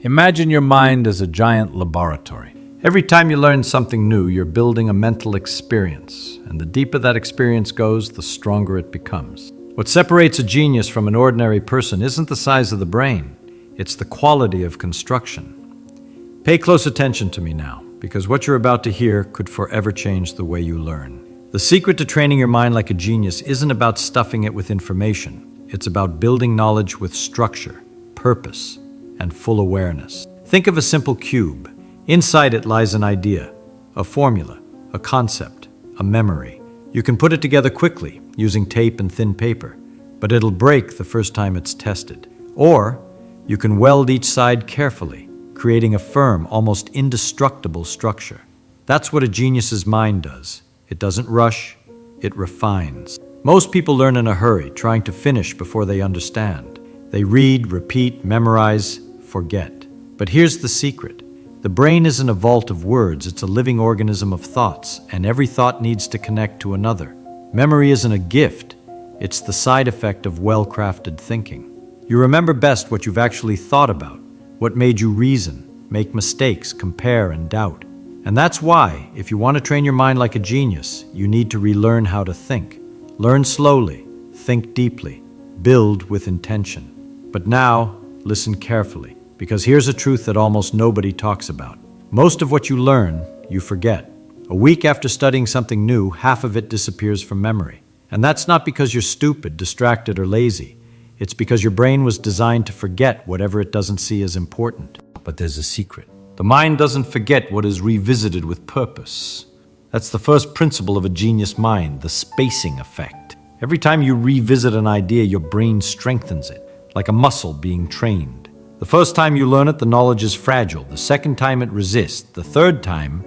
Imagine your mind as a giant laboratory. Every time you learn something new, you're building a mental experience, and the deeper that experience goes, the stronger it becomes. What separates a genius from an ordinary person isn't the size of the brain, it's the quality of construction. Pay close attention to me now, because what you're about to hear could forever change the way you learn. The secret to training your mind like a genius isn't about stuffing it with information. It's about building knowledge with structure, purpose, and full awareness. Think of a simple cube. Inside it lies an idea, a formula, a concept, a memory. You can put it together quickly using tape and thin paper, but it'll break the first time it's tested. Or you can weld each side carefully, creating a firm, almost indestructible structure. That's what a genius's mind does. It doesn't rush, it refines. Most people learn in a hurry, trying to finish before they understand. They read, repeat, memorize, forget. But here's the secret. The brain isn't a vault of words, it's a living organism of thoughts, and every thought needs to connect to another. Memory isn't a gift, it's the side effect of well-crafted thinking. You remember best what you've actually thought about, what made you reason, make mistakes, compare, and doubt. And that's why, if you want to train your mind like a genius, you need to relearn how to think. Learn slowly, think deeply, build with intention. But now, listen carefully, because here's a truth that almost nobody talks about. Most of what you learn, you forget. A week after studying something new, half of it disappears from memory. And that's not because you're stupid, distracted, or lazy. It's because your brain was designed to forget whatever it doesn't see as important. But there's a secret. The mind doesn't forget what is revisited with purpose. That's the first principle of a genius mind, the spacing effect. Every time you revisit an idea, your brain strengthens it, like a muscle being trained. The first time you learn it, the knowledge is fragile. The second time it resists. The third time,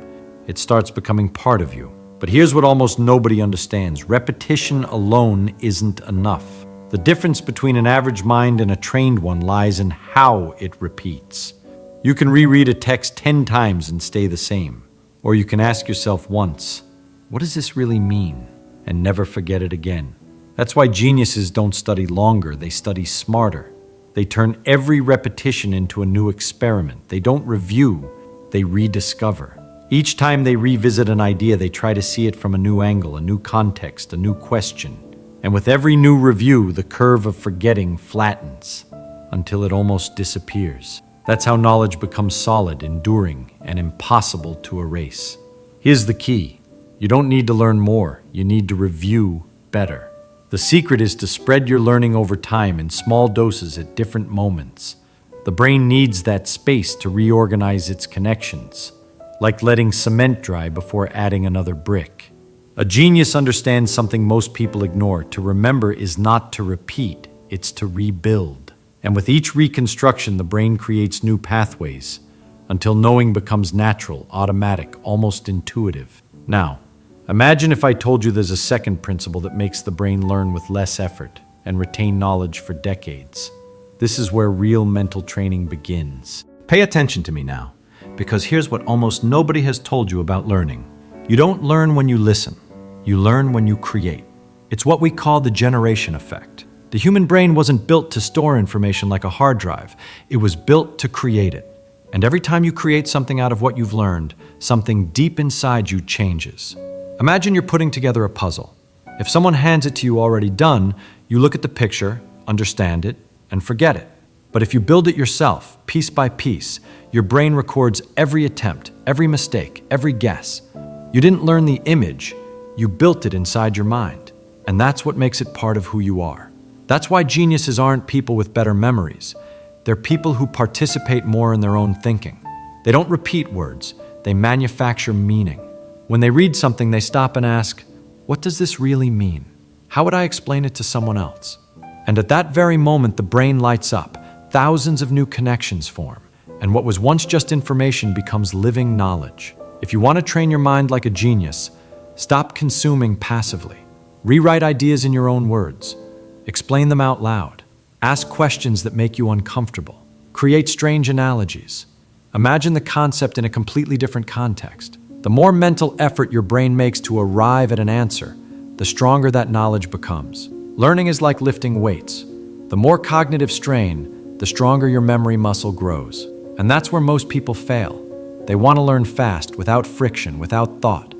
it starts becoming part of you. But here's what almost nobody understands. Repetition alone isn't enough. The difference between an average mind and a trained one lies in how it repeats. You can reread a text 10 times and stay the same. Or you can ask yourself once, what does this really mean? And never forget it again. That's why geniuses don't study longer, they study smarter. They turn every repetition into a new experiment. They don't review, they rediscover. Each time they revisit an idea, they try to see it from a new angle, a new context, a new question. And with every new review, the curve of forgetting flattens until it almost disappears. That's how knowledge becomes solid, enduring, and impossible to erase. Here's the key. You don't need to learn more. You need to review better. The secret is to spread your learning over time in small doses at different moments. The brain needs that space to reorganize its connections, like letting cement dry before adding another brick. A genius understands something most people ignore. To remember is not to repeat, it's to rebuild. And with each reconstruction, the brain creates new pathways until knowing becomes natural, automatic, almost intuitive. Now, imagine if I told you there's a second principle that makes the brain learn with less effort and retain knowledge for decades. This is where real mental training begins. Pay attention to me now, because here's what almost nobody has told you about learning. You don't learn when you listen. You learn when you create. It's what we call the generation effect. The human brain wasn't built to store information like a hard drive. It was built to create it. And every time you create something out of what you've learned, something deep inside you changes. Imagine you're putting together a puzzle. If someone hands it to you already done, you look at the picture, understand it, and forget it. But if you build it yourself, piece by piece, your brain records every attempt, every mistake, every guess. You didn't learn the image, you built it inside your mind. And that's what makes it part of who you are. That's why geniuses aren't people with better memories. They're people who participate more in their own thinking. They don't repeat words, they manufacture meaning. When they read something, they stop and ask, what does this really mean? How would I explain it to someone else? And at that very moment, the brain lights up. Thousands of new connections form. And what was once just information becomes living knowledge. If you want to train your mind like a genius, stop consuming passively. Rewrite ideas in your own words. Explain them out loud. Ask questions that make you uncomfortable. Create strange analogies. Imagine the concept in a completely different context. The more mental effort your brain makes to arrive at an answer, the stronger that knowledge becomes. Learning is like lifting weights. The more cognitive strain, the stronger your memory muscle grows. And that's where most people fail. They want to learn fast, without friction, without thought.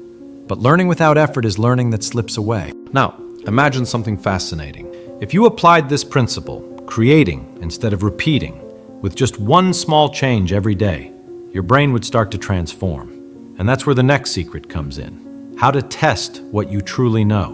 But learning without effort is learning that slips away. Now, imagine something fascinating. If you applied this principle, creating instead of repeating, with just one small change every day, your brain would start to transform. And that's where the next secret comes in. How to test what you truly know.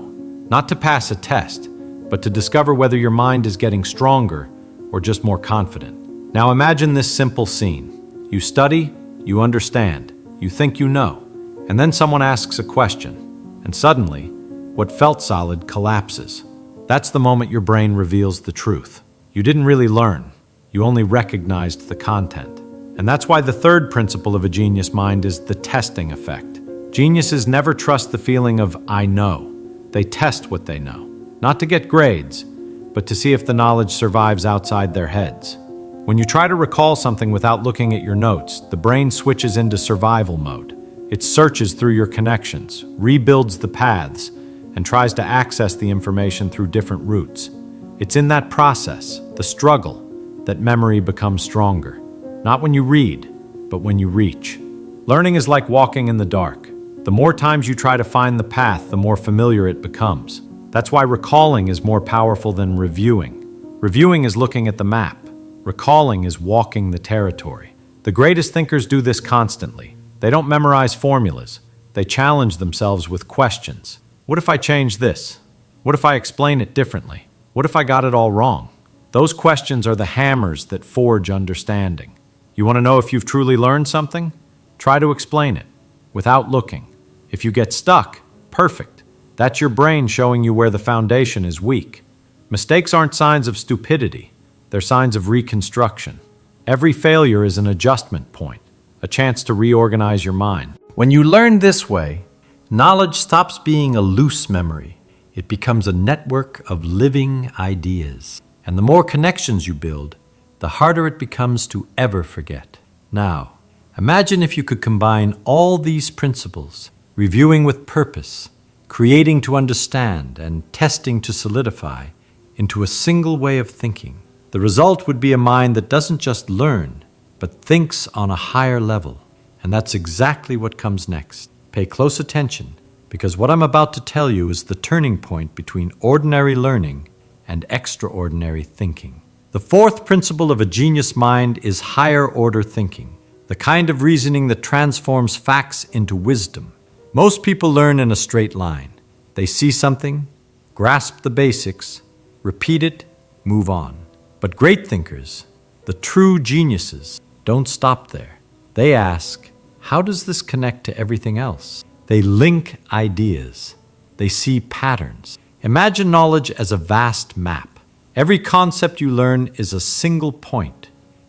Not to pass a test, but to discover whether your mind is getting stronger or just more confident. Now imagine this simple scene. You study, you understand, you think you know, and then someone asks a question, and suddenly, what felt solid collapses. That's the moment your brain reveals the truth. You didn't really learn, you only recognized the content. And that's why the third principle of a genius mind is the testing effect. Geniuses never trust the feeling of I know. They test what they know, not to get grades, but to see if the knowledge survives outside their heads. When you try to recall something without looking at your notes, the brain switches into survival mode. It searches through your connections, rebuilds the paths, and tries to access the information through different routes. It's in that process, the struggle, that memory becomes stronger. Not when you read, but when you reach. Learning is like walking in the dark. The more times you try to find the path, the more familiar it becomes. That's why recalling is more powerful than reviewing. Reviewing is looking at the map. Recalling is walking the territory. The greatest thinkers do this constantly. They don't memorize formulas. They challenge themselves with questions. What if I change this? What if I explain it differently? What if I got it all wrong? Those questions are the hammers that forge understanding. You want to know if you've truly learned something? Try to explain it, without looking. If you get stuck, perfect. That's your brain showing you where the foundation is weak. Mistakes aren't signs of stupidity. They're signs of reconstruction. Every failure is an adjustment point, a chance to reorganize your mind. When you learn this way, knowledge stops being a loose memory. It becomes a network of living ideas. And the more connections you build, the harder it becomes to ever forget. Now, imagine if you could combine all these principles, reviewing with purpose, creating to understand, and testing to solidify, into a single way of thinking. The result would be a mind that doesn't just learn, but thinks on a higher level. And that's exactly what comes next. Pay close attention, because what I'm about to tell you is the turning point between ordinary learning and extraordinary thinking. The fourth principle of a genius mind is higher order thinking, the kind of reasoning that transforms facts into wisdom. Most people learn in a straight line. They see something, grasp the basics, repeat it, move on. But great thinkers, the true geniuses, don't stop there. They ask, how does this connect to everything else? They link ideas. They see patterns. Imagine knowledge as a vast map. Every concept you learn is a single point.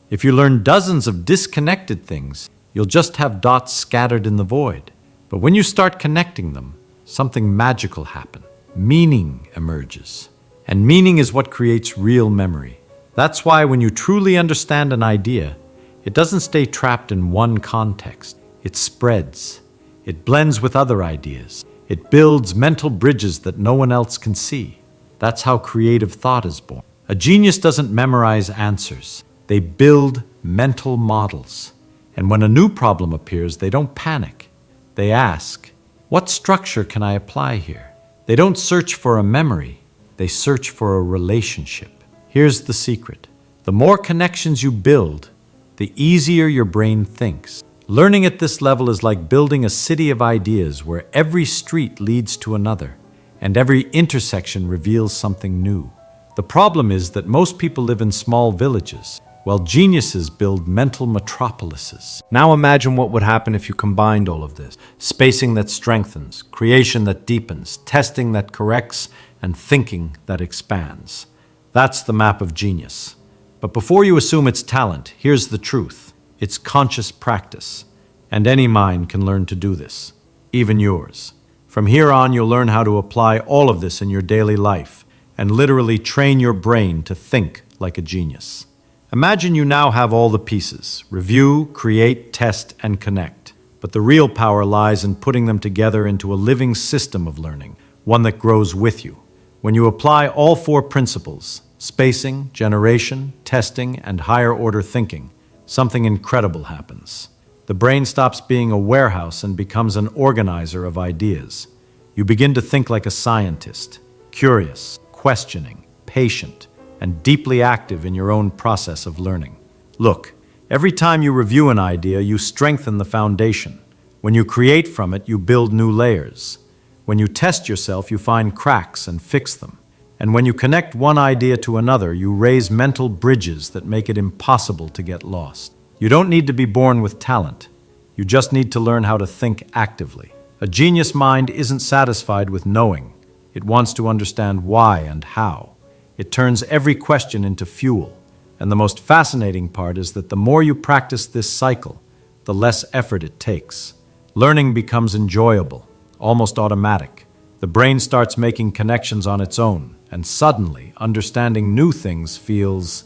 If you learn dozens of disconnected things, you'll just have dots scattered in the void. But when you start connecting them, something magical happens. Meaning emerges. And meaning is what creates real memory. That's why when you truly understand an idea, it doesn't stay trapped in one context. It spreads. It blends with other ideas. It builds mental bridges that no one else can see. That's how creative thought is born. A genius doesn't memorize answers. They build mental models. And when a new problem appears, they don't panic. They ask, what structure can I apply here? They don't search for a memory. They search for a relationship. Here's the secret. The more connections you build, the easier your brain thinks. Learning at this level is like building a city of ideas where every street leads to another, and every intersection reveals something new. The problem is that most people live in small villages, while geniuses build mental metropolises. Now imagine what would happen if you combined all of this. Spacing that strengthens, creation that deepens, testing that corrects, and thinking that expands. That's the map of genius. But before you assume it's talent, here's the truth. It's conscious practice. And any mind can learn to do this, even yours. From here on, you'll learn how to apply all of this in your daily life and literally train your brain to think like a genius. Imagine you now have all the pieces: review, create, test, and connect. But the real power lies in putting them together into a living system of learning, one that grows with you. When you apply all four principles, spacing, generation, testing, and higher order thinking, something incredible happens. The brain stops being a warehouse and becomes an organizer of ideas. You begin to think like a scientist, curious, questioning, patient, and deeply active in your own process of learning. Look, every time you review an idea, you strengthen the foundation. When you create from it, you build new layers. When you test yourself, you find cracks and fix them. And when you connect one idea to another, you raise mental bridges that make it impossible to get lost. You don't need to be born with talent. You just need to learn how to think actively. A genius mind isn't satisfied with knowing. It wants to understand why and how. It turns every question into fuel. And the most fascinating part is that the more you practice this cycle, the less effort it takes. Learning becomes enjoyable, almost automatic. The brain starts making connections on its own, and suddenly, understanding new things feels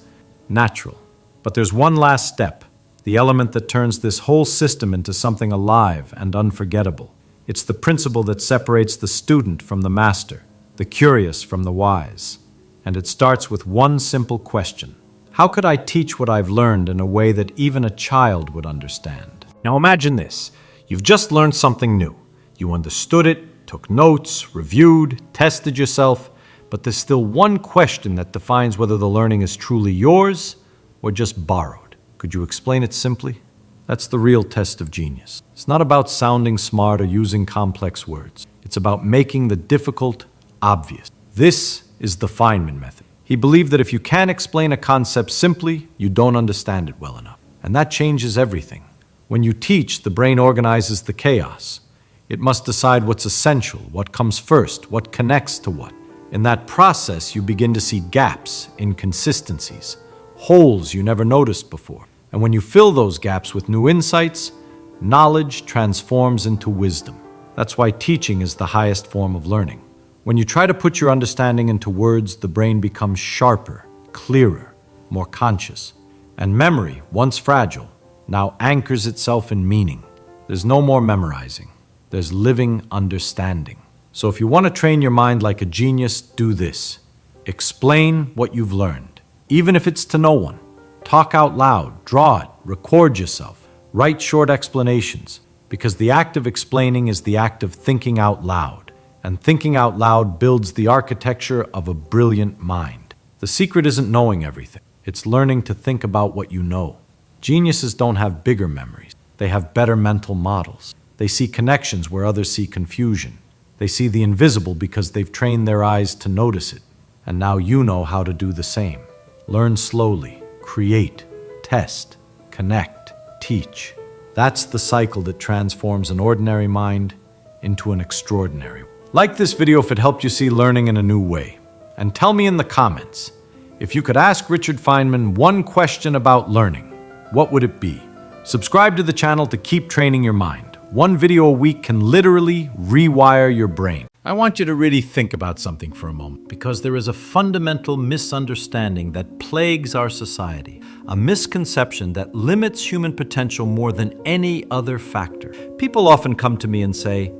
natural. But there's one last step, the element that turns this whole system into something alive and unforgettable. It's the principle that separates the student from the master, the curious from the wise. And it starts with one simple question. How could I teach what I've learned in a way that even a child would understand? Now imagine this. You've just learned something new. You understood it, took notes, reviewed, tested yourself, but there's still one question that defines whether the learning is truly yours or just borrowed. Could you explain it simply? That's the real test of genius. It's not about sounding smart or using complex words. It's about making the difficult obvious. This is the Feynman method. He believed that if you can't explain a concept simply, you don't understand it well enough. And that changes everything. When you teach, the brain organizes the chaos. It must decide what's essential, what comes first, what connects to what. In that process, you begin to see gaps, inconsistencies, holes you never noticed before. And when you fill those gaps with new insights, knowledge transforms into wisdom. That's why teaching is the highest form of learning. When you try to put your understanding into words, the brain becomes sharper, clearer, more conscious. And memory, once fragile, now anchors itself in meaning. There's no more memorizing. There's living understanding. So if you want to train your mind like a genius, do this. Explain what you've learned, even if it's to no one. Talk out loud, draw it, record yourself, write short explanations, because the act of explaining is the act of thinking out loud, and thinking out loud builds the architecture of a brilliant mind. The secret isn't knowing everything, it's learning to think about what you know. Geniuses don't have bigger memories, they have better mental models. They see connections where others see confusion. They see the invisible because they've trained their eyes to notice it, and now you know how to do the same. Learn slowly. Create, test, connect, teach. That's the cycle that transforms an ordinary mind into an extraordinary. Like this video if it helped you see learning in a new way. And tell me in the comments, if you could ask Richard Feynman one question about learning, what would it be? Subscribe to the channel to keep training your mind. One video a week can literally rewire your brain. I want you to really think about something for a moment, because there is a fundamental misunderstanding that plagues our society, a misconception that limits human potential more than any other factor. People often come to me and say,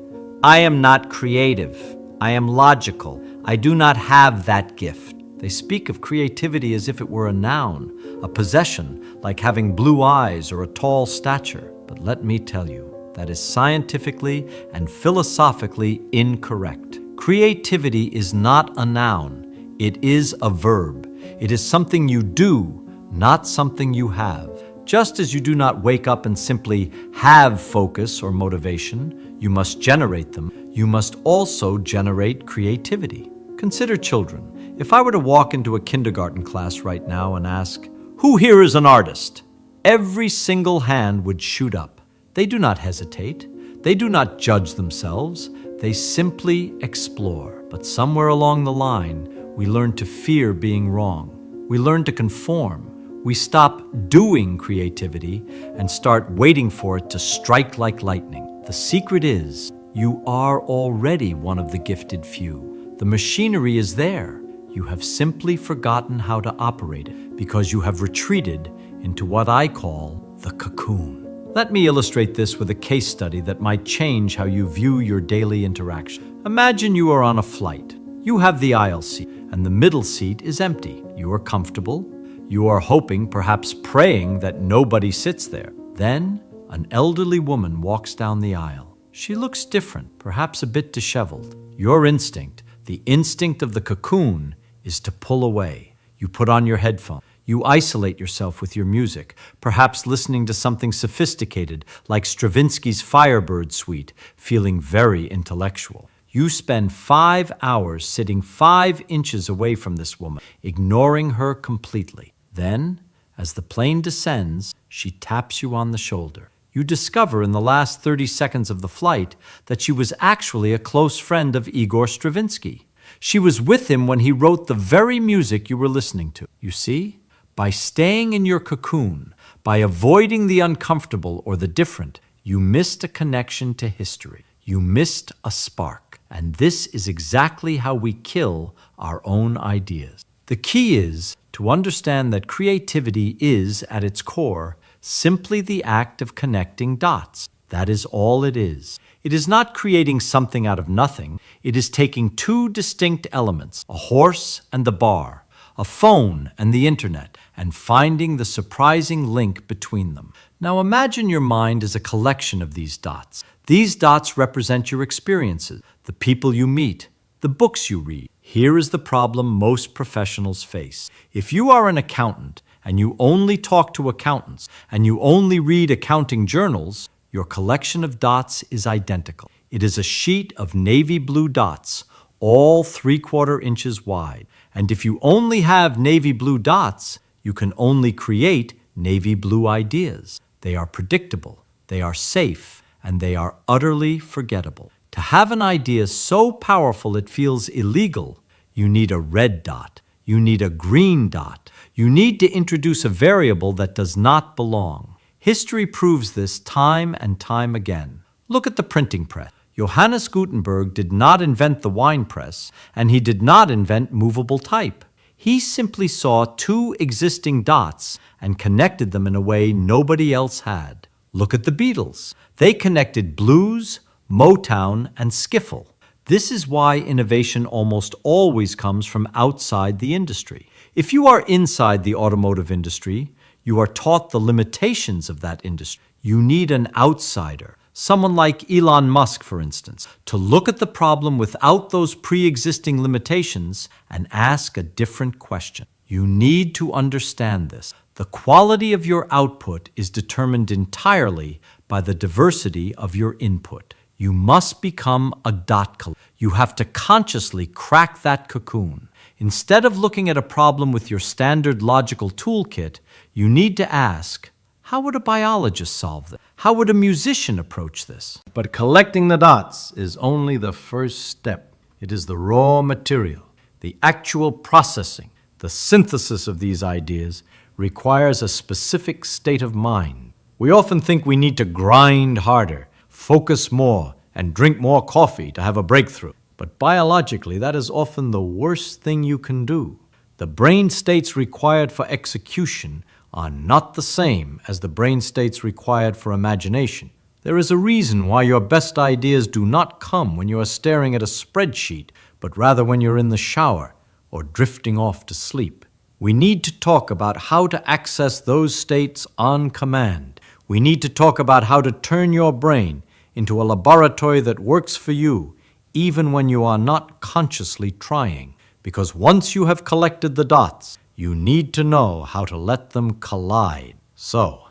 I am not creative, I am logical, I do not have that gift. They speak of creativity as if it were a noun, a possession, like having blue eyes or a tall stature. But let me tell you, that is scientifically and philosophically incorrect. Creativity is not a noun. It is a verb. It is something you do, not something you have. Just as you do not wake up and simply have focus or motivation, you must generate them. You must also generate creativity. Consider children. If I were to walk into a kindergarten class right now and ask, who here is an artist? Every single hand would shoot up. They do not hesitate. They do not judge themselves. They simply explore. But somewhere along the line, we learn to fear being wrong. We learn to conform. We stop doing creativity and start waiting for it to strike like lightning. The secret is, you are already one of the gifted few. The machinery is there. You have simply forgotten how to operate it because you have retreated into what I call the cocoon. Let me illustrate this with a case study that might change how you view your daily interaction. Imagine you are on a flight. You have the aisle seat, and the middle seat is empty. You are comfortable. You are hoping, perhaps praying, that nobody sits there. Then, an elderly woman walks down the aisle. She looks different, perhaps a bit disheveled. Your instinct, the instinct of the cocoon, is to pull away. You put on your headphones. You isolate yourself with your music, perhaps listening to something sophisticated like Stravinsky's Firebird Suite, feeling very intellectual. You spend 5 hours sitting 5 inches away from this woman, ignoring her completely. Then, as the plane descends, she taps you on the shoulder. You discover in the last 30 seconds of the flight that she was actually a close friend of Igor Stravinsky. She was with him when he wrote the very music you were listening to. You see? By staying in your cocoon, by avoiding the uncomfortable or the different, you missed a connection to history. You missed a spark. And this is exactly how we kill our own ideas. The key is to understand that creativity is, at its core, simply the act of connecting dots. That is all it is. It is not creating something out of nothing. It is taking 2 distinct elements, a horse and the bar, a phone and the internet, and finding the surprising link between them. Now imagine your mind is a collection of these dots. These dots represent your experiences, the people you meet, the books you read. Here is the problem most professionals face. If you are an accountant and you only talk to accountants and you only read accounting journals, your collection of dots is identical. It is a sheet of navy blue dots, all 3/4 inches wide. And if you only have navy blue dots, you can only create navy blue ideas. They are predictable, they are safe, and they are utterly forgettable. To have an idea so powerful it feels illegal, you need a red dot, you need a green dot, you need to introduce a variable that does not belong. History proves this time and time again. Look at the printing press. Johannes Gutenberg did not invent the wine press, and he did not invent movable type. He simply saw 2 existing dots and connected them in a way nobody else had. Look at the Beatles. They connected blues, Motown, and skiffle. This is why innovation almost always comes from outside the industry. If you are inside the automotive industry, you are taught the limitations of that industry. You need an outsider, someone like Elon Musk, for instance, to look at the problem without those pre-existing limitations and ask a different question. You need to understand this. The quality of your output is determined entirely by the diversity of your input. You must become a dot collector. You have to consciously crack that cocoon. Instead of looking at a problem with your standard logical toolkit, you need to ask, how would a biologist solve this? How would a musician approach this? But collecting the dots is only the first step. It is the raw material. The actual processing, the synthesis of these ideas requires a specific state of mind. We often think we need to grind harder, focus more, and drink more coffee to have a breakthrough. But biologically, that is often the worst thing you can do. The brain states required for execution are not the same as the brain states required for imagination. There is a reason why your best ideas do not come when you are staring at a spreadsheet, but rather when you're in the shower or drifting off to sleep. We need to talk about how to access those states on command. We need to talk about how to turn your brain into a laboratory that works for you, even when you are not consciously trying. Because once you have collected the dots, you need to know how to let them collide. So,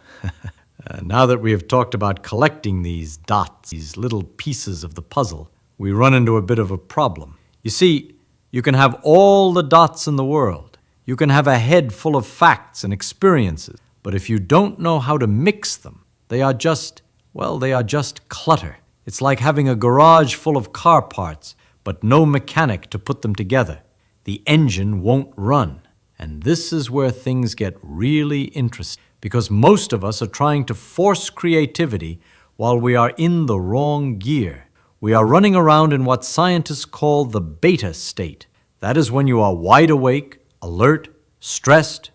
now that we have talked about collecting these dots, these little pieces of the puzzle, we run into a bit of a problem. You see, you can have all the dots in the world. You can have a head full of facts and experiences, but if you don't know how to mix them, they are just clutter. It's like having a garage full of car parts, but no mechanic to put them together. The engine won't run. And this is where things get really interesting, because most of us are trying to force creativity while we are in the wrong gear. We are running around in what scientists call the beta state. That is when you are wide awake, alert, stressed,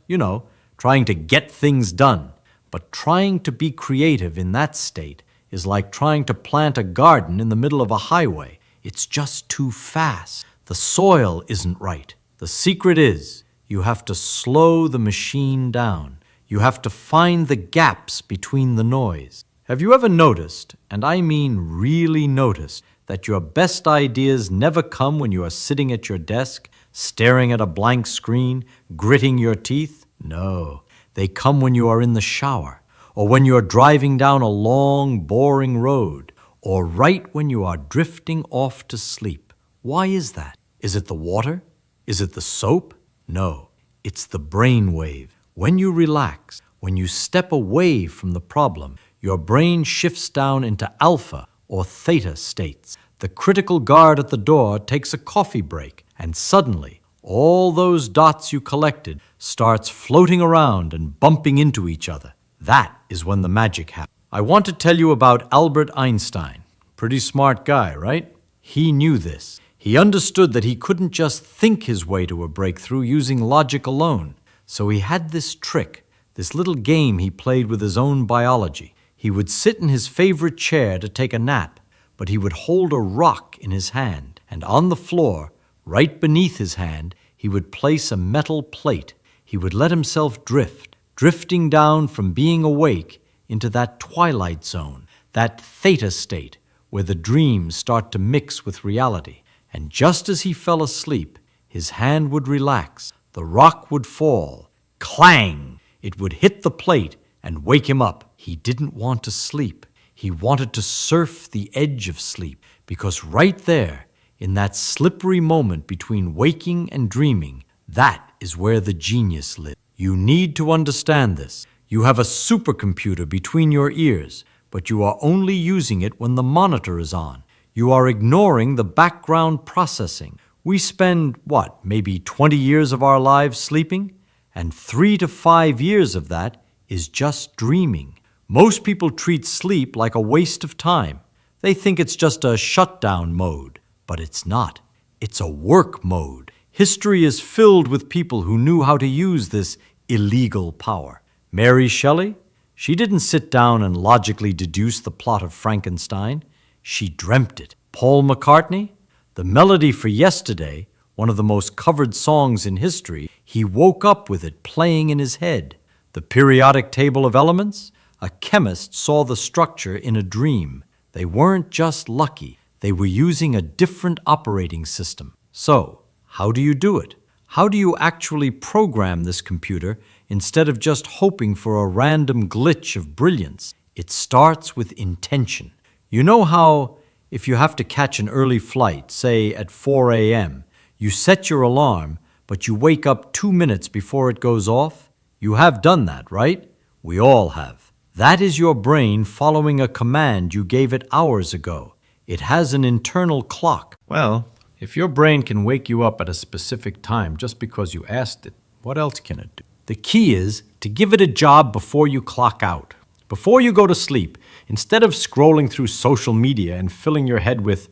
trying to get things done. But trying to be creative in that state is like trying to plant a garden in the middle of a highway. It's just too fast. The soil isn't right. The secret is, You have to slow the machine down. You have to find the gaps between the noise. Have you ever noticed, and I mean really noticed, that your best ideas never come when you are sitting at your desk, staring at a blank screen, gritting your teeth? No, they come when you are in the shower, or when you are driving down a long, boring road, or right when you are drifting off to sleep. Why is that? Is it the water? Is it the soap? No, it's the brain wave. When you relax, when you step away from the problem, your brain shifts down into alpha or theta states. The critical guard at the door takes a coffee break, and suddenly, all those dots you collected starts floating around and bumping into each other. That is when the magic happens. I want to tell you about Albert Einstein. Pretty smart guy, right? He knew this. He understood that he couldn't just think his way to a breakthrough using logic alone. So he had this trick, this little game he played with his own biology. He would sit in his favorite chair to take a nap, but he would hold a rock in his hand, and on the floor, right beneath his hand, he would place a metal plate. He would let himself drift, drifting down from being awake into that twilight zone, that theta state, where the dreams start to mix with reality. And just as he fell asleep, his hand would relax, the rock would fall. Clang! It would hit the plate and wake him up. He didn't want to sleep. He wanted to surf the edge of sleep, because right there, in that slippery moment between waking and dreaming, that is where the genius lives. You need to understand this. You have a supercomputer between your ears, but you are only using it when the monitor is on. You are ignoring the background processing. We spend, maybe 20 years of our lives sleeping? And 3 to 5 years of that is just dreaming. Most people treat sleep like a waste of time. They think it's just a shutdown mode, but it's not. It's a work mode. History is filled with people who knew how to use this illegal power. Mary Shelley? She didn't sit down and logically deduce the plot of Frankenstein. She dreamt it. Paul McCartney? The melody for Yesterday, one of the most covered songs in history, he woke up with it playing in his head. The periodic table of elements? A chemist saw the structure in a dream. They weren't just lucky. They were using a different operating system. So, how do you do it? How do you actually program this computer instead of just hoping for a random glitch of brilliance? It starts with intention. You know how, if you have to catch an early flight, say at 4 a.m., you set your alarm, but you wake up 2 minutes before it goes off? You have done that, right? We all have. That is your brain following a command you gave it hours ago. It has an internal clock. Well, if your brain can wake you up at a specific time just because you asked it, what else can it do? The key is to give it a job before you clock out. Before you go to sleep, instead of scrolling through social media and filling your head with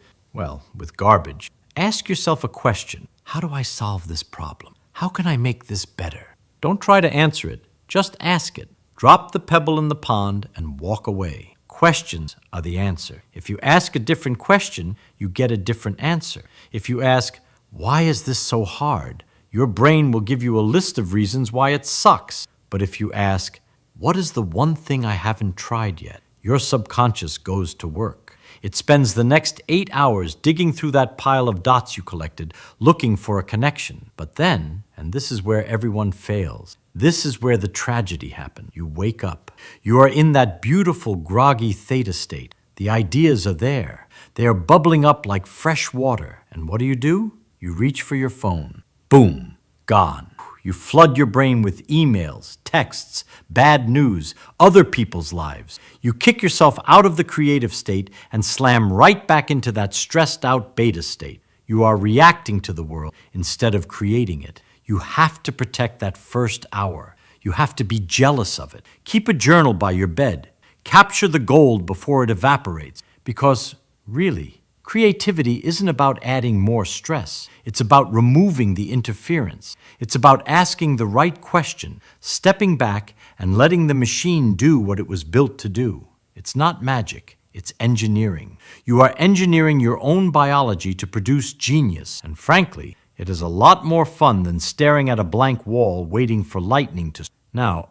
garbage, ask yourself a question. How do I solve this problem? How can I make this better? Don't try to answer it. Just ask it. Drop the pebble in the pond and walk away. Questions are the answer. If you ask a different question, you get a different answer. If you ask, why is this so hard? Your brain will give you a list of reasons why it sucks. But if you ask, what is the one thing I haven't tried yet? Your subconscious goes to work. It spends the next 8 hours digging through that pile of dots you collected, looking for a connection. But then, and this is where everyone fails, this is where the tragedy happens. You wake up. You are in that beautiful groggy theta state. The ideas are there. They are bubbling up like fresh water. And what do? You reach for your phone. Boom, gone. You flood your brain with emails, texts, bad news, other people's lives. You kick yourself out of the creative state and slam right back into that stressed out beta state. You are reacting to the world instead of creating it. You have to protect that first hour. You have to be jealous of it. Keep a journal by your bed. Capture the gold before it evaporates. Because, really, creativity isn't about adding more stress. It's about removing the interference. It's about asking the right question, stepping back, and letting the machine do what it was built to do. It's not magic. It's engineering. You are engineering your own biology to produce genius. And frankly, It is a lot more fun than staring at a blank wall waiting for lightning to... Now,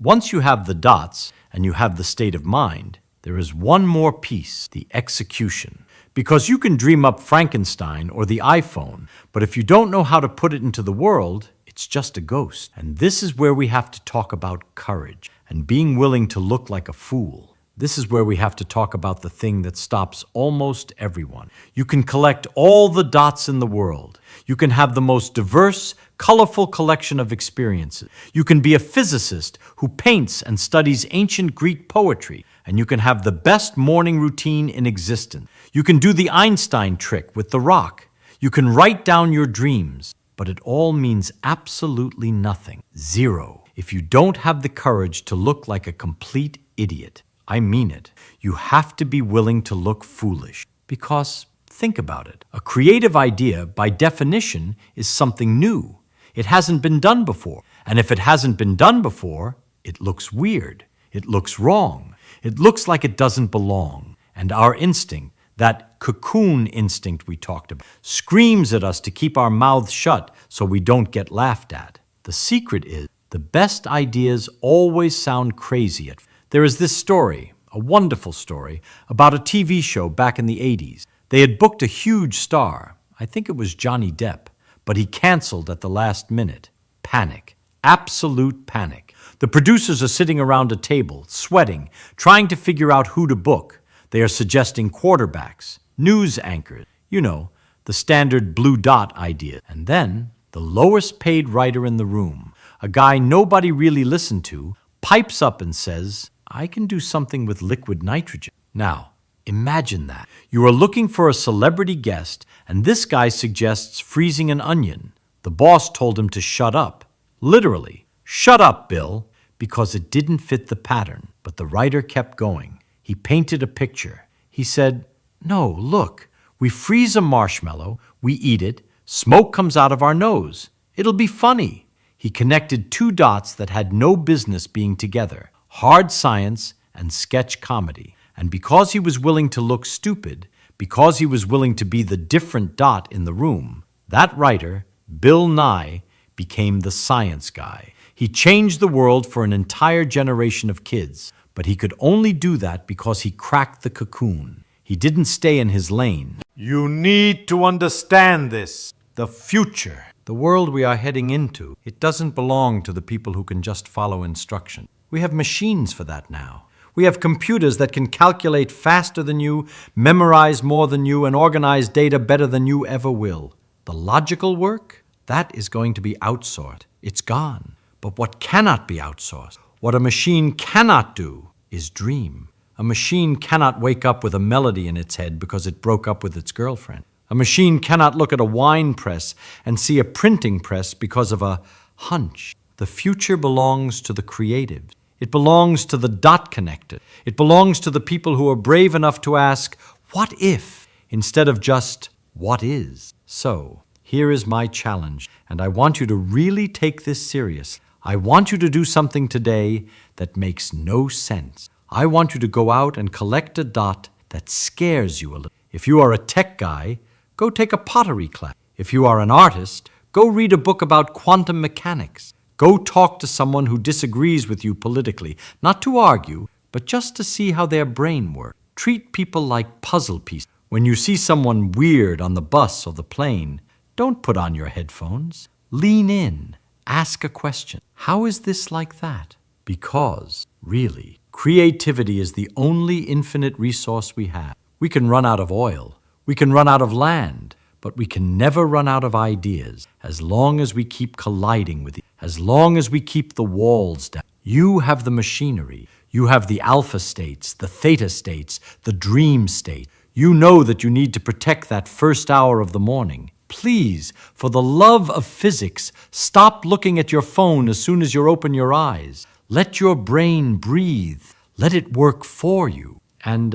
once you have the dots and you have the state of mind, there is one more piece, the execution. Because you can dream up Frankenstein or the iPhone, but if you don't know how to put it into the world, it's just a ghost. And this is where we have to talk about courage and being willing to look like a fool. This is where we have to talk about the thing that stops almost everyone. You can collect all the dots in the world. You can have the most diverse, colorful collection of experiences. You can be a physicist who paints and studies ancient Greek poetry, and you can have the best morning routine in existence. You can do the Einstein trick with the rock. You can write down your dreams, but it all means absolutely nothing. Zero. If you don't have the courage to look like a complete idiot. I mean it. You have to be willing to look foolish. Because, think about it. A creative idea, by definition, is something new. It hasn't been done before. And if it hasn't been done before, it looks weird. It looks wrong. It looks like it doesn't belong. And our instinct, that cocoon instinct we talked about, screams at us to keep our mouths shut so we don't get laughed at. The secret is, the best ideas always sound crazy at first. There is this story, a wonderful story, about a TV show back in the 80s. They had booked a huge star. I think it was Johnny Depp, but he canceled at the last minute. Panic. Absolute panic. The producers are sitting around a table, sweating, trying to figure out who to book. They are suggesting quarterbacks, news anchors, the standard blue dot idea. And then, the lowest paid writer in the room, a guy nobody really listened to, pipes up and says, I can do something with liquid nitrogen. Now, imagine that. You are looking for a celebrity guest, and this guy suggests freezing an onion. The boss told him to shut up. Literally, shut up, Bill, because it didn't fit the pattern. But the writer kept going. He painted a picture. He said, no, look, we freeze a marshmallow, we eat it, smoke comes out of our nose. It'll be funny. He connected two dots that had no business being together. Hard science and sketch comedy. And because he was willing to look stupid, because he was willing to be the different dot in the room, that writer, Bill Nye, became the science guy. He changed the world for an entire generation of kids, but he could only do that because he cracked the cocoon. He didn't stay in his lane. You need to understand this. The future, the world we are heading into, it doesn't belong to the people who can just follow instruction. We have machines for that now. We have computers that can calculate faster than you, memorize more than you, and organize data better than you ever will. The logical work, that is going to be outsourced. It's gone. But what cannot be outsourced, what a machine cannot do, is dream. A machine cannot wake up with a melody in its head because it broke up with its girlfriend. A machine cannot look at a wine press and see a printing press because of a hunch. The future belongs to the creatives. It belongs to the dot connected. It belongs to the people who are brave enough to ask, what if, instead of just, what is? So, here is my challenge, and I want you to really take this serious. I want you to do something today that makes no sense. I want you to go out and collect a dot that scares you a little. If you are a tech guy, go take a pottery class. If you are an artist, go read a book about quantum mechanics. Go talk to someone who disagrees with you politically, not to argue, but just to see how their brain works. Treat people like puzzle pieces. When you see someone weird on the bus or the plane, don't put on your headphones. Lean in. Ask a question. How is this like that? Because, really, creativity is the only infinite resource we have. We can run out of oil. We can run out of land. But we can never run out of ideas as long as we keep colliding with it, as long as we keep the walls down. You have the machinery. You have the alpha states, the theta states, the dream state. You know that you need to protect that first hour of the morning. Please, for the love of physics, stop looking at your phone as soon as you open your eyes. Let your brain breathe. Let it work for you. And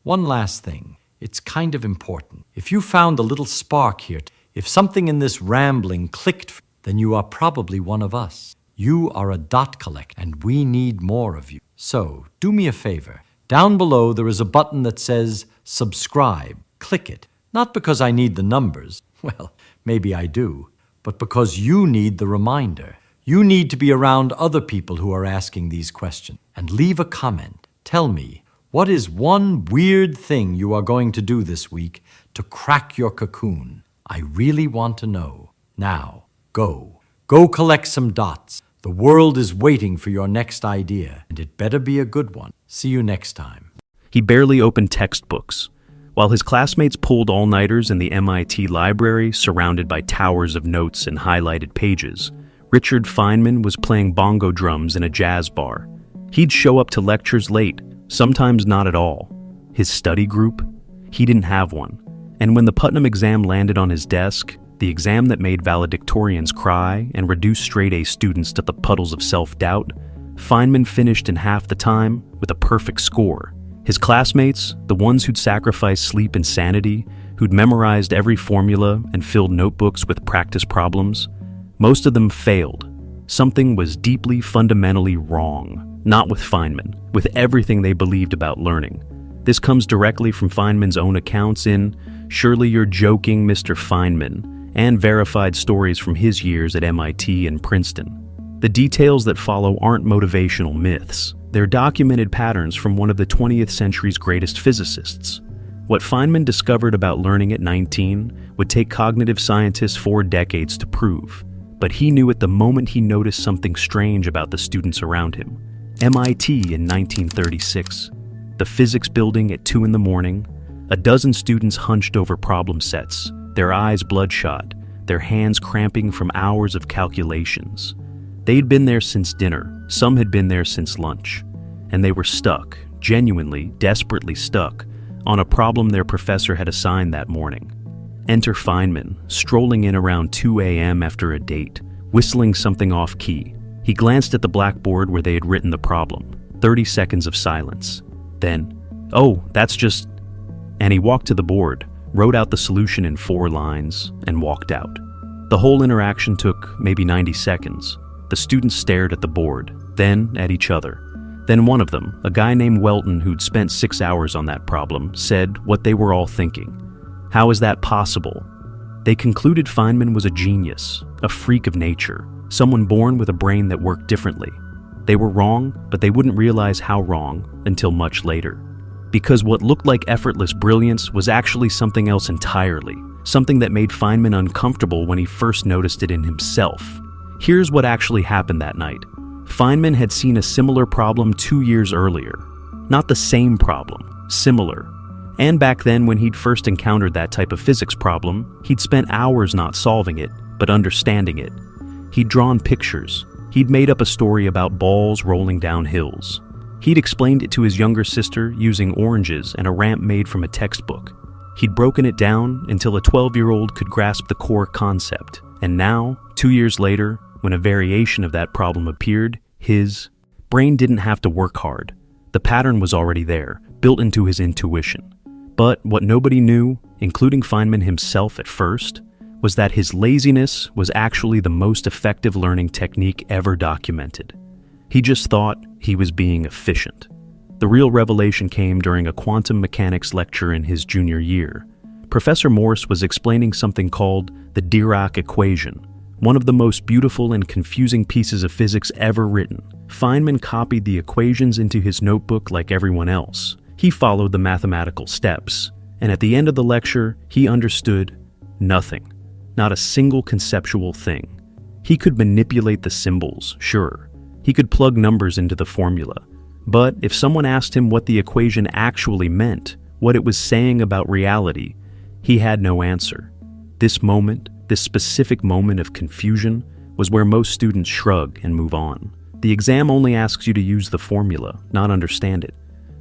one last thing. It's kind of important. If you found a little spark here, if something in this rambling clicked, then you are probably one of us. You are a dot collector, and we need more of you. So, do me a favor. Down below, there is a button that says subscribe. Click it. Not because I need the numbers, Well, maybe I do, but because you need the reminder. You need to be around other people who are asking these questions. And leave a comment. Tell me, what is one weird thing you are going to do this week to crack your cocoon? I really want to know. Now, go. Go collect some dots. The world is waiting for your next idea, and it better be a good one. See you next time. He barely opened textbooks. While his classmates pulled all-nighters in the MIT library, surrounded by towers of notes and highlighted pages, Richard Feynman was playing bongo drums in a jazz bar. He'd show up to lectures late, sometimes not at all. His study group? He didn't have one. And when the Putnam exam landed on his desk, the exam that made valedictorians cry and reduced straight-A students to the puddles of self-doubt, Feynman finished in half the time with a perfect score. His classmates, the ones who'd sacrificed sleep and sanity, who'd memorized every formula and filled notebooks with practice problems, most of them failed. Something was deeply, fundamentally wrong. Not with Feynman, with everything they believed about learning. This comes directly from Feynman's own accounts in Surely You're Joking, Mr. Feynman, and verified stories from his years at MIT and Princeton. The details that follow aren't motivational myths. They're documented patterns from one of the 20th century's greatest physicists. What Feynman discovered about learning at 19 would take cognitive scientists 4 decades to prove. But he knew at the moment he noticed something strange about the students around him. MIT in 1936. The physics building at 2 in the morning. A dozen students hunched over problem sets, their eyes bloodshot, their hands cramping from hours of calculations. They'd been there since dinner, some had been there since lunch, and they were stuck, genuinely, desperately stuck, on a problem their professor had assigned that morning. Enter Feynman, strolling in around 2 a.m. after a date, whistling something off-key. He glanced at the blackboard where they had written the problem. 30 seconds of silence. Then, "Oh, that's just..." And he walked to the board, wrote out the solution in 4 lines, and walked out. The whole interaction took maybe 90 seconds. The students stared at the board, then at each other. Then one of them, a guy named Welton who'd spent 6 hours on that problem, said what they were all thinking. How is that possible? They concluded Feynman was a genius, a freak of nature, someone born with a brain that worked differently. They were wrong, but they wouldn't realize how wrong until much later. Because what looked like effortless brilliance was actually something else entirely, something that made Feynman uncomfortable when he first noticed it in himself. Here's what actually happened that night. Feynman had seen a similar problem 2 years earlier. Not the same problem, similar. And back then, when he'd first encountered that type of physics problem, he'd spent hours not solving it, but understanding it. He'd drawn pictures. He'd made up a story about balls rolling down hills. He'd explained it to his younger sister using oranges and a ramp made from a textbook. He'd broken it down until a 12-year-old could grasp the core concept. And now, 2 years later, when a variation of that problem appeared, his brain didn't have to work hard. The pattern was already there, built into his intuition. But what nobody knew, including Feynman himself at first, was that his laziness was actually the most effective learning technique ever documented. He just thought he was being efficient. The real revelation came during a quantum mechanics lecture in his junior year. Professor Morse was explaining something called the Dirac equation, one of the most beautiful and confusing pieces of physics ever written. Feynman copied the equations into his notebook like everyone else. He followed the mathematical steps, and at the end of the lecture, he understood nothing, not a single conceptual thing. He could manipulate the symbols, sure. He could plug numbers into the formula. But if someone asked him what the equation actually meant, what it was saying about reality, he had no answer. This moment, this specific moment of confusion, was where most students shrug and move on. The exam only asks you to use the formula, not understand it.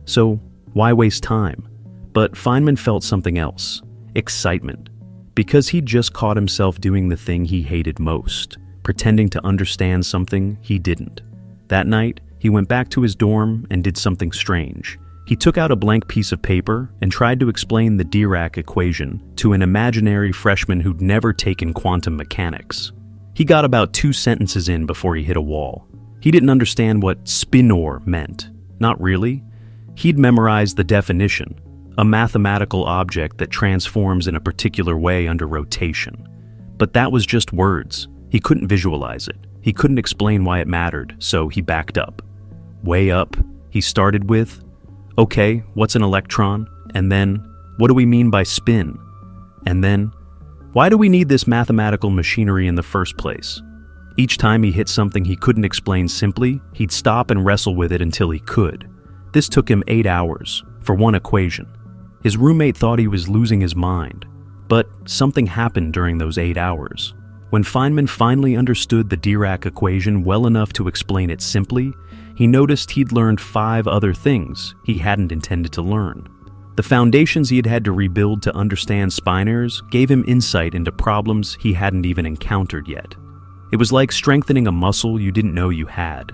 So, why waste time? But Feynman felt something else, excitement, because he'd just caught himself doing the thing he hated most, pretending to understand something he didn't. That night, he went back to his dorm and did something strange. He took out a blank piece of paper and tried to explain the Dirac equation to an imaginary freshman who'd never taken quantum mechanics. He got about 2 sentences in before he hit a wall. He didn't understand what spinor meant. Not really. He'd memorized the definition, a mathematical object that transforms in a particular way under rotation. But that was just words. He couldn't visualize it. He couldn't explain why it mattered, so he backed up. Way up, he started with, okay, what's an electron? And then, what do we mean by spin? And then, why do we need this mathematical machinery in the first place? Each time he hit something he couldn't explain simply, he'd stop and wrestle with it until he could. This took him 8 hours, for one equation. His roommate thought he was losing his mind, but something happened during those 8 hours. When Feynman finally understood the Dirac equation well enough to explain it simply, he noticed he'd learned 5 other things he hadn't intended to learn. The foundations he had had to rebuild to understand spine errors gave him insight into problems he hadn't even encountered yet. It was like strengthening a muscle you didn't know you had.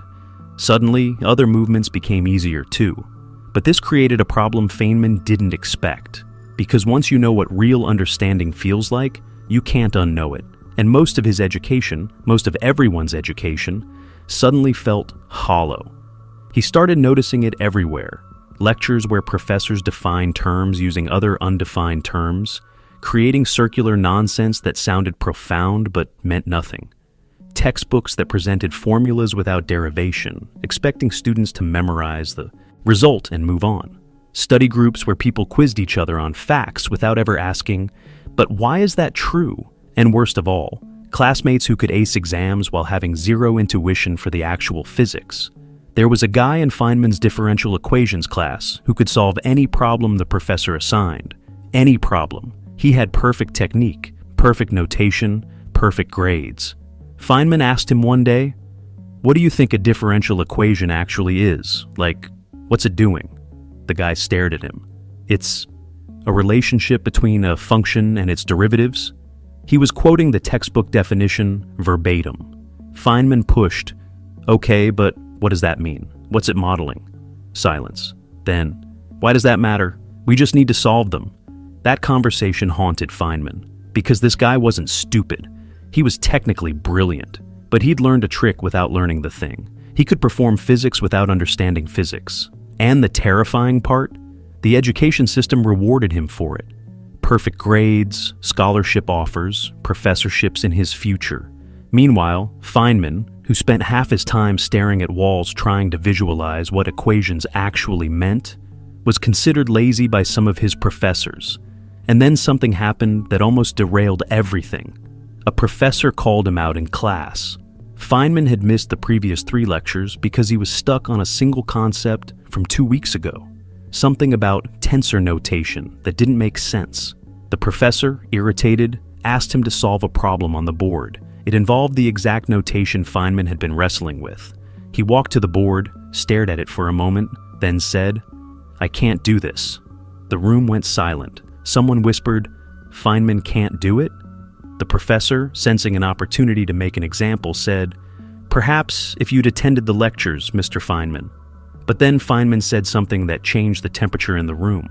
Suddenly, other movements became easier too. But this created a problem Feynman didn't expect, because once you know what real understanding feels like, you can't unknow it. And most of his education, most of everyone's education, suddenly felt hollow. He started noticing it everywhere. Lectures where professors define terms using other undefined terms, creating circular nonsense that sounded profound but meant nothing. Textbooks that presented formulas without derivation, expecting students to memorize the result and move on. Study groups where people quizzed each other on facts without ever asking, but why is that true? And worst of all, classmates who could ace exams while having zero intuition for the actual physics. There was a guy in Feynman's differential equations class who could solve any problem the professor assigned. Any problem. He had perfect technique, perfect notation, perfect grades. Feynman asked him one day, "What do you think a differential equation actually is? Like, what's it doing?" The guy stared at him. "It's a relationship between a function and its derivatives." He was quoting the textbook definition verbatim. Feynman pushed, "Okay, but what does that mean? What's it modeling?" Silence. Then, "Why does that matter? We just need to solve them." That conversation haunted Feynman, because this guy wasn't stupid. He was technically brilliant, but he'd learned a trick without learning the thing. He could perform physics without understanding physics. And the terrifying part? The education system rewarded him for it. Perfect grades, scholarship offers, professorships in his future. Meanwhile, Feynman, who spent half his time staring at walls trying to visualize what equations actually meant, was considered lazy by some of his professors. And then something happened that almost derailed everything. A professor called him out in class. Feynman had missed the previous 3 lectures because he was stuck on a single concept from 2 weeks ago. Something about tensor notation that didn't make sense. The professor, irritated, asked him to solve a problem on the board. It involved the exact notation Feynman had been wrestling with. He walked to the board, stared at it for a moment, then said, "I can't do this." The room went silent. Someone whispered, "Feynman can't do it?" The professor, sensing an opportunity to make an example, said, "Perhaps if you'd attended the lectures, Mr. Feynman." But then Feynman said something that changed the temperature in the room.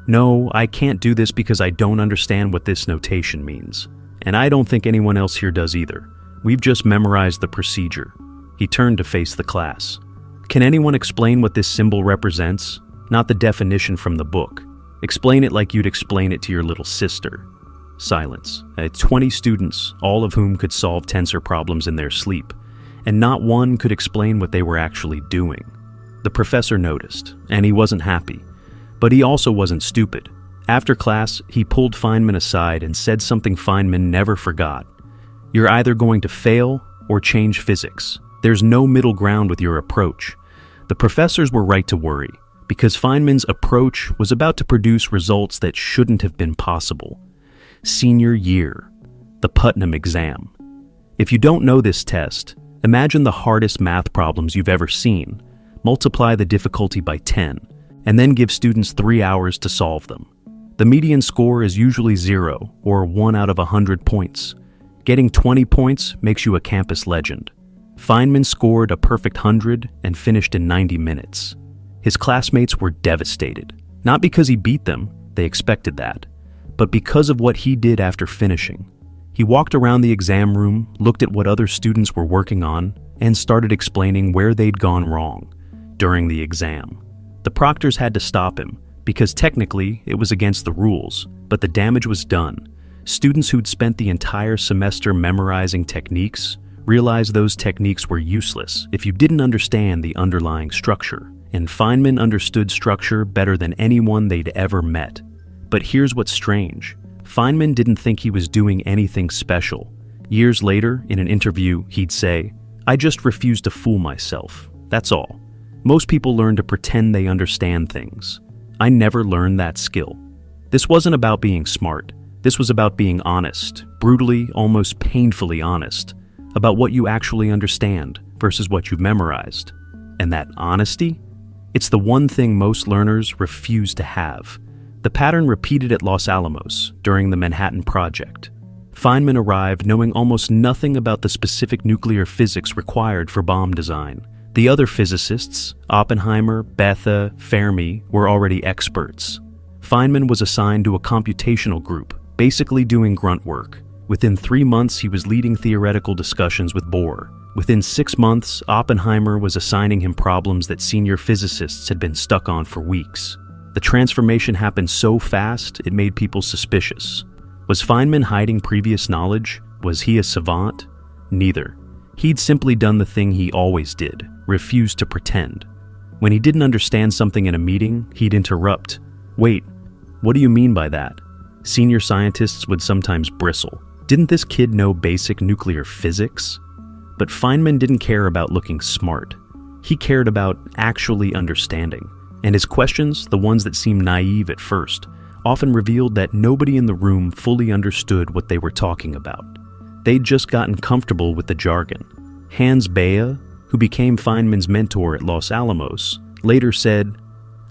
"No, I can't do this because I don't understand what this notation means. And I don't think anyone else here does either. We've just memorized the procedure." He turned to face the class. "Can anyone explain what this symbol represents? Not the definition from the book. Explain it like you'd explain it to your little sister." Silence. 20 students, all of whom could solve tensor problems in their sleep, and not one could explain what they were actually doing. The professor noticed, and he wasn't happy. But he also wasn't stupid. After class, he pulled Feynman aside and said something Feynman never forgot. "You're either going to fail or change physics. There's no middle ground with your approach." The professors were right to worry, because Feynman's approach was about to produce results that shouldn't have been possible. Senior year, the Putnam exam. If you don't know this test, imagine the hardest math problems you've ever seen. Multiply the difficulty by 10, and then give students 3 hours to solve them. The median score is usually 0, or 1 out of 100 points. Getting 20 points makes you a campus legend. Feynman scored a perfect 100 and finished in 90 minutes. His classmates were devastated. Not because he beat them, they expected that, but because of what he did after finishing. He walked around the exam room, looked at what other students were working on, and started explaining where they'd gone wrong during the exam. The proctors had to stop him, because technically it was against the rules, but the damage was done. Students who'd spent the entire semester memorizing techniques realized those techniques were useless if you didn't understand the underlying structure. And Feynman understood structure better than anyone they'd ever met. But here's what's strange. Feynman didn't think he was doing anything special. Years later, in an interview, he'd say, "I just refuse to fool myself. That's all. Most people learn to pretend they understand things. I never learned that skill." This wasn't about being smart. This was about being honest, brutally, almost painfully honest, about what you actually understand versus what you've memorized. And that honesty? It's the one thing most learners refuse to have. The pattern repeated at Los Alamos during the Manhattan Project. Feynman arrived knowing almost nothing about the specific nuclear physics required for bomb design. The other physicists, Oppenheimer, Bethe, Fermi, were already experts. Feynman was assigned to a computational group, basically doing grunt work. Within 3 months, he was leading theoretical discussions with Bohr. Within 6 months, Oppenheimer was assigning him problems that senior physicists had been stuck on for weeks. The transformation happened so fast, it made people suspicious. Was Feynman hiding previous knowledge? Was he a savant? Neither. He'd simply done the thing he always did, refused to pretend. When he didn't understand something in a meeting, he'd interrupt. "Wait, what do you mean by that?" Senior scientists would sometimes bristle. Didn't this kid know basic nuclear physics? But Feynman didn't care about looking smart. He cared about actually understanding. And his questions, the ones that seemed naive at first, often revealed that nobody in the room fully understood what they were talking about. They'd just gotten comfortable with the jargon. Hans Bethe, who became Feynman's mentor at Los Alamos, later said,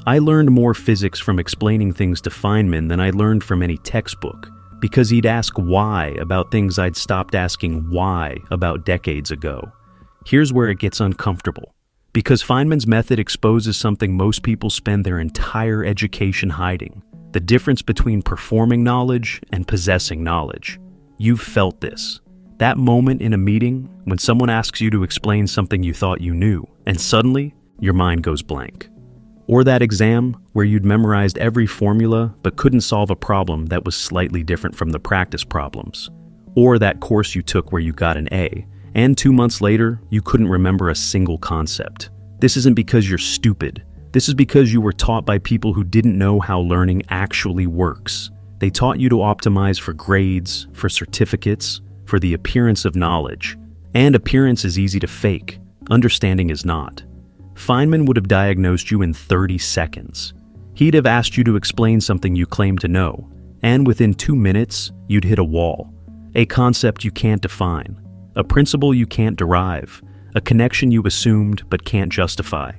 "I learned more physics from explaining things to Feynman than I learned from any textbook, because he'd ask why about things I'd stopped asking why about decades ago." Here's where it gets uncomfortable. Because Feynman's method exposes something most people spend their entire education hiding: the difference between performing knowledge and possessing knowledge. You've felt this. That moment in a meeting when someone asks you to explain something you thought you knew, and suddenly your mind goes blank. Or that exam where you'd memorized every formula but couldn't solve a problem that was slightly different from the practice problems. Or that course you took where you got an A, and 2 months later, you couldn't remember a single concept. This isn't because you're stupid. This is because you were taught by people who didn't know how learning actually works. They taught you to optimize for grades, for certificates, for the appearance of knowledge. And appearance is easy to fake. Understanding is not. Feynman would have diagnosed you in 30 seconds. He'd have asked you to explain something you claimed to know, and within 2 minutes, you'd hit a wall. A concept you can't define, a principle you can't derive, a connection you assumed but can't justify.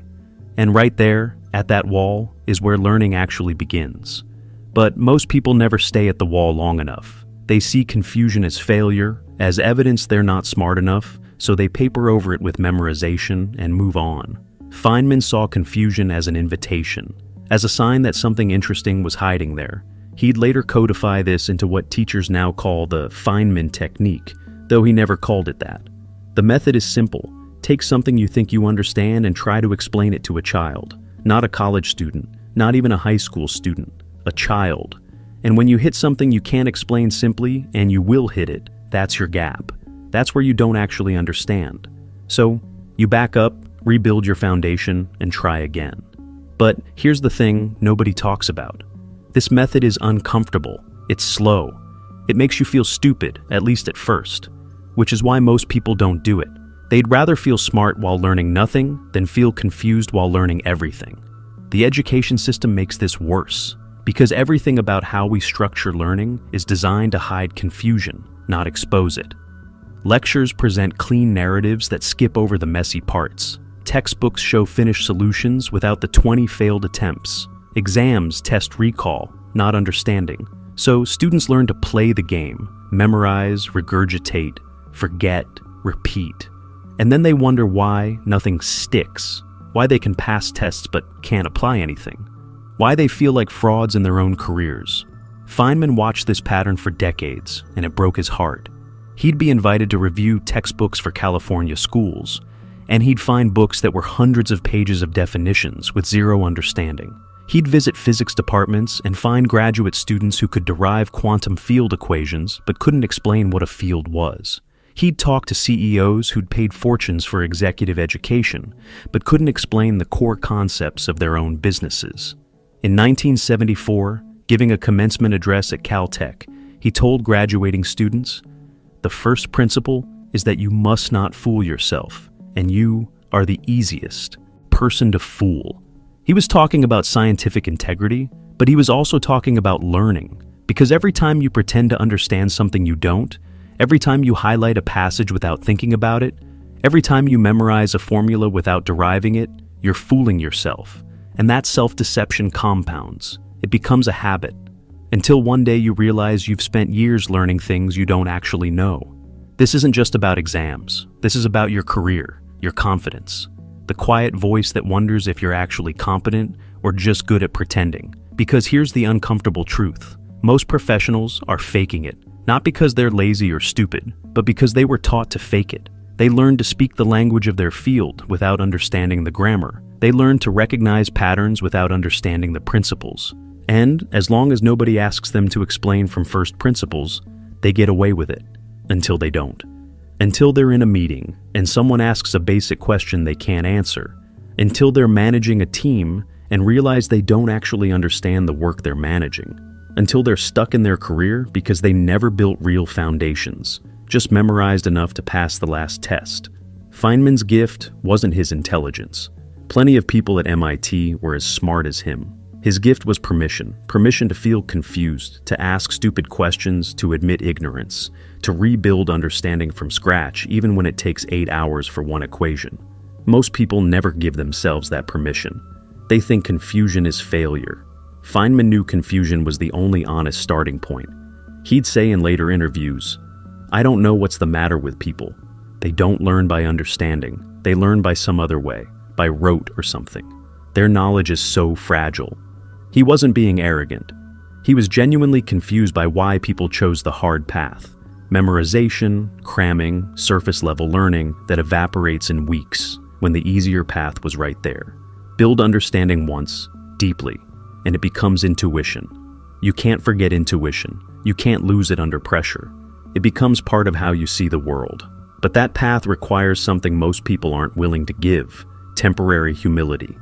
And right there, at that wall, is where learning actually begins. But most people never stay at the wall long enough. They see confusion as failure, as evidence they're not smart enough, so they paper over it with memorization and move on. Feynman saw confusion as an invitation, as a sign that something interesting was hiding there. He'd later codify this into what teachers now call the Feynman technique, though he never called it that. The method is simple. Take something you think you understand and try to explain it to a child. Not a college student, not even a high school student, a child. And when you hit something you can't explain simply, and you will hit it, that's your gap. That's where you don't actually understand. So, you back up, rebuild your foundation, and try again. But here's the thing nobody talks about. This method is uncomfortable. It's slow. It makes you feel stupid, at least at first, which is why most people don't do it. They'd rather feel smart while learning nothing than feel confused while learning everything. The education system makes this worse, because everything about how we structure learning is designed to hide confusion, not expose it. Lectures present clean narratives that skip over the messy parts. Textbooks show finished solutions without the 20 failed attempts. Exams test recall, not understanding. So students learn to play the game, memorize, regurgitate, forget, repeat. And then they wonder why nothing sticks, why they can pass tests but can't apply anything, why they feel like frauds in their own careers. Feynman watched this pattern for decades, and it broke his heart. He'd be invited to review textbooks for California schools, and he'd find books that were hundreds of pages of definitions with zero understanding. He'd visit physics departments and find graduate students who could derive quantum field equations but couldn't explain what a field was. He'd talk to CEOs who'd paid fortunes for executive education but couldn't explain the core concepts of their own businesses. In 1974, giving a commencement address at Caltech, he told graduating students, "The first principle is that you must not fool yourself, and you are the easiest person to fool." He was talking about scientific integrity, but he was also talking about learning, because every time you pretend to understand something you don't, every time you highlight a passage without thinking about it, every time you memorize a formula without deriving it, you're fooling yourself. And that self-deception compounds. It becomes a habit, until one day you realize you've spent years learning things you don't actually know. This isn't just about exams. This is about your career, your confidence, the quiet voice that wonders if you're actually competent or just good at pretending. Because here's the uncomfortable truth. Most professionals are faking it, not because they're lazy or stupid, but because they were taught to fake it. They learned to speak the language of their field without understanding the grammar. They learned to recognize patterns without understanding the principles. And as long as nobody asks them to explain from first principles, they get away with it. Until they don't. Until they're in a meeting and someone asks a basic question they can't answer. Until they're managing a team and realize they don't actually understand the work they're managing. Until they're stuck in their career because they never built real foundations, just memorized enough to pass the last test. Feynman's gift wasn't his intelligence. Plenty of people at MIT were as smart as him. His gift was permission to feel confused, to ask stupid questions, to admit ignorance, to rebuild understanding from scratch even when it takes 8 hours for one equation. Most people never give themselves that permission. They think confusion is failure. Feynman knew confusion was the only honest starting point. He'd say in later interviews, "I don't know what's the matter with people. They don't learn by understanding. They learn by some other way, by rote or something. Their knowledge is so fragile." He wasn't being arrogant. He was genuinely confused by why people chose the hard path. Memorization, cramming, surface-level learning that evaporates in weeks when the easier path was right there. Build understanding once, deeply, and it becomes intuition. You can't forget intuition. You can't lose it under pressure. It becomes part of how you see the world. But that path requires something most people aren't willing to give: temporary humility.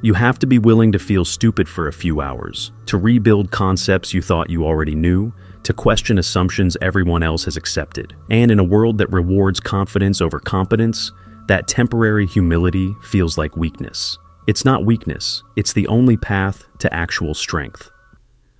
You have to be willing to feel stupid for a few hours, to rebuild concepts you thought you already knew, to question assumptions everyone else has accepted. And in a world that rewards confidence over competence, that temporary humility feels like weakness. It's not weakness, it's the only path to actual strength.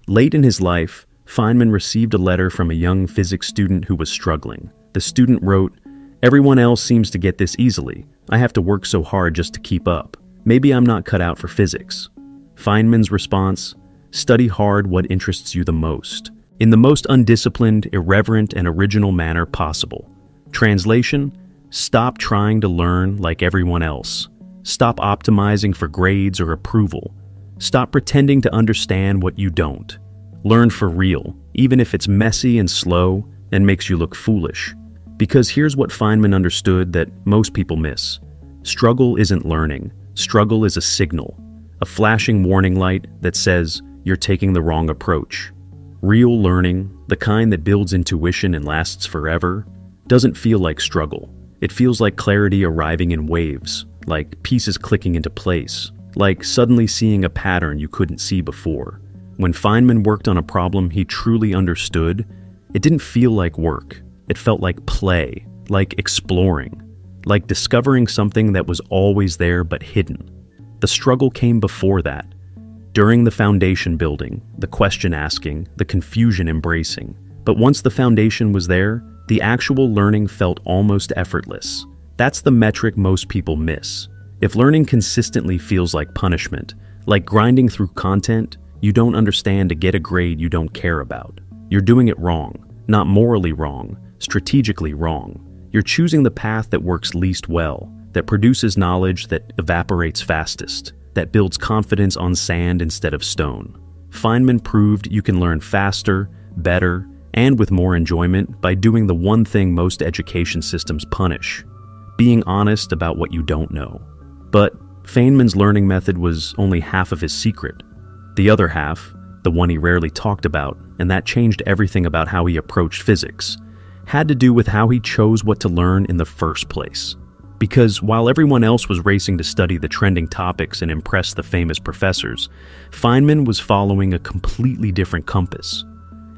Late in his life, Feynman received a letter from a young physics student who was struggling. The student wrote, "Everyone else seems to get this easily. I have to work so hard just to keep up. Maybe I'm not cut out for physics." Feynman's response: "Study hard what interests you the most, in the most undisciplined, irreverent, and original manner possible." Translation: stop trying to learn like everyone else. Stop optimizing for grades or approval. Stop pretending to understand what you don't. Learn for real, even if it's messy and slow and makes you look foolish. Because here's what Feynman understood that most people miss. Struggle isn't learning. Struggle is a signal, a flashing warning light that says you're taking the wrong approach. Real learning, the kind that builds intuition and lasts forever, doesn't feel like struggle. It feels like clarity arriving in waves, like pieces clicking into place, like suddenly seeing a pattern you couldn't see before. When Feynman worked on a problem he truly understood, it didn't feel like work. It felt like play, like exploring, like discovering something that was always there but hidden. The struggle came before that, during the foundation building, the question asking, the confusion embracing. But once the foundation was there, the actual learning felt almost effortless. That's the metric most people miss. If learning consistently feels like punishment, like grinding through content you don't understand to get a grade you don't care about, you're doing it wrong. Not morally wrong, strategically wrong. You're choosing the path that works least well, that produces knowledge that evaporates fastest, that builds confidence on sand instead of stone. Feynman proved you can learn faster, better, and with more enjoyment by doing the one thing most education systems punish: being honest about what you don't know. But Feynman's learning method was only half of his secret. The other half, the one he rarely talked about, and that changed everything about how he approached physics, had to do with how he chose what to learn in the first place. Because while everyone else was racing to study the trending topics and impress the famous professors, Feynman was following a completely different compass.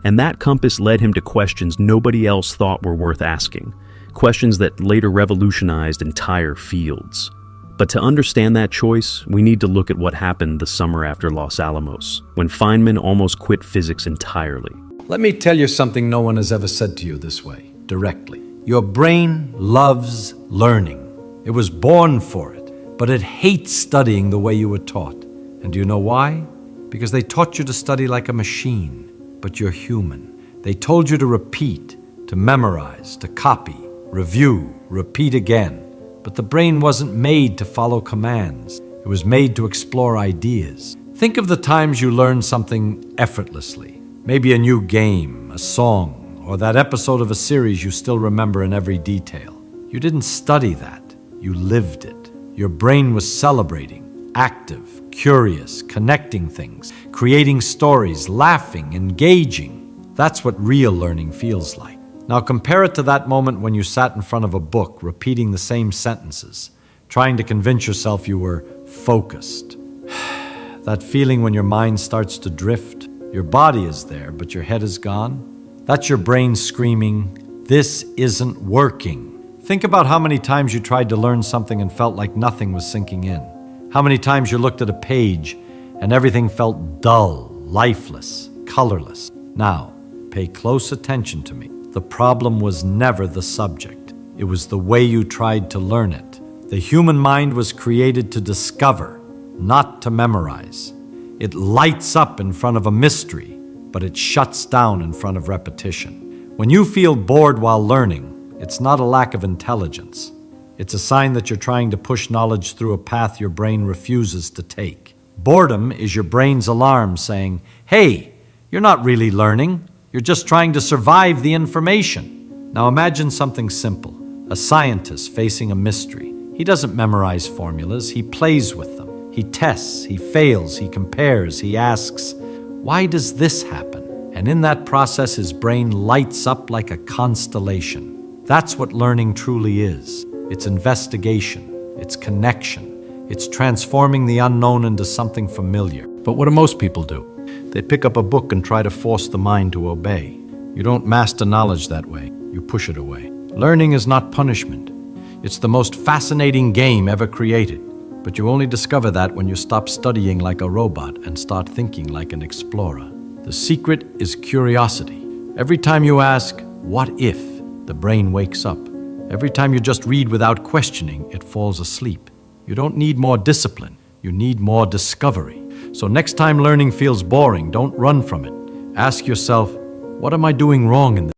And that compass led him to questions nobody else thought were worth asking, questions that later revolutionized entire fields. But to understand that choice, we need to look at what happened the summer after Los Alamos, when Feynman almost quit physics entirely. Let me tell you something no one has ever said to you this way, directly. Your brain loves learning. It was born for it, but it hates studying the way you were taught. And do you know why? Because they taught you to study like a machine, but you're human. They told you to repeat, to memorize, to copy, review, repeat again. But the brain wasn't made to follow commands. It was made to explore ideas. Think of the times you learned something effortlessly. Maybe a new game, a song, or that episode of a series you still remember in every detail. You didn't study that. You lived it. Your brain was celebrating, active, curious, connecting things, creating stories, laughing, engaging. That's what real learning feels like. Now compare it to that moment when you sat in front of a book, repeating the same sentences, trying to convince yourself you were focused. That feeling when your mind starts to drift, your body is there, but your head is gone. That's your brain screaming, "This isn't working." Think about how many times you tried to learn something and felt like nothing was sinking in. How many times you looked at a page and everything felt dull, lifeless, colorless. Now, pay close attention to me. The problem was never the subject. It was the way you tried to learn it. The human mind was created to discover, not to memorize. It lights up in front of a mystery, but it shuts down in front of repetition. When you feel bored while learning, it's not a lack of intelligence. It's a sign that you're trying to push knowledge through a path your brain refuses to take. Boredom is your brain's alarm saying, "Hey, you're not really learning. You're just trying to survive the information." Now imagine something simple. A scientist facing a mystery. He doesn't memorize formulas. He plays with them. He tests, he fails, he compares, he asks, "Why does this happen?" And in that process, his brain lights up like a constellation. That's what learning truly is. It's investigation. It's connection. It's transforming the unknown into something familiar. But what do most people do? They pick up a book and try to force the mind to obey. You don't master knowledge that way. You push it away. Learning is not punishment. It's the most fascinating game ever created. But you only discover that when you stop studying like a robot and start thinking like an explorer. The secret is curiosity. Every time you ask, "What if?" the brain wakes up. Every time you just read without questioning, it falls asleep. You don't need more discipline. You need more discovery. So next time learning feels boring, don't run from it. Ask yourself, what am I doing wrong in this?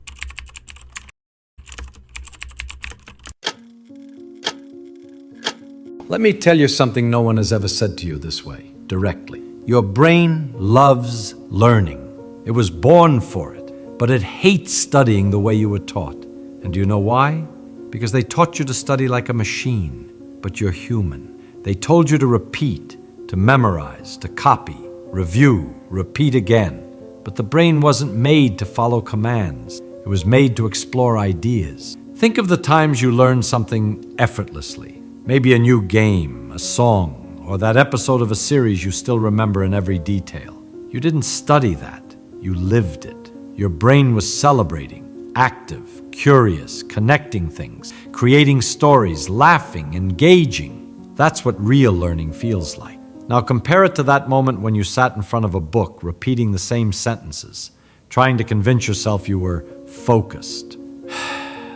Let me tell you something no one has ever said to you this way, directly. Your brain loves learning. It was born for it, but it hates studying the way you were taught. And do you know why? Because they taught you to study like a machine, but you're human. They told you to repeat, to memorize, to copy, review, repeat again. But the brain wasn't made to follow commands. It was made to explore ideas. Think of the times you learned something effortlessly. Maybe a new game, a song, or that episode of a series you still remember in every detail. You didn't study that. You lived it. Your brain was celebrating, active, curious, connecting things, creating stories, laughing, engaging. That's what real learning feels like. Now compare it to that moment when you sat in front of a book, repeating the same sentences, trying to convince yourself you were focused.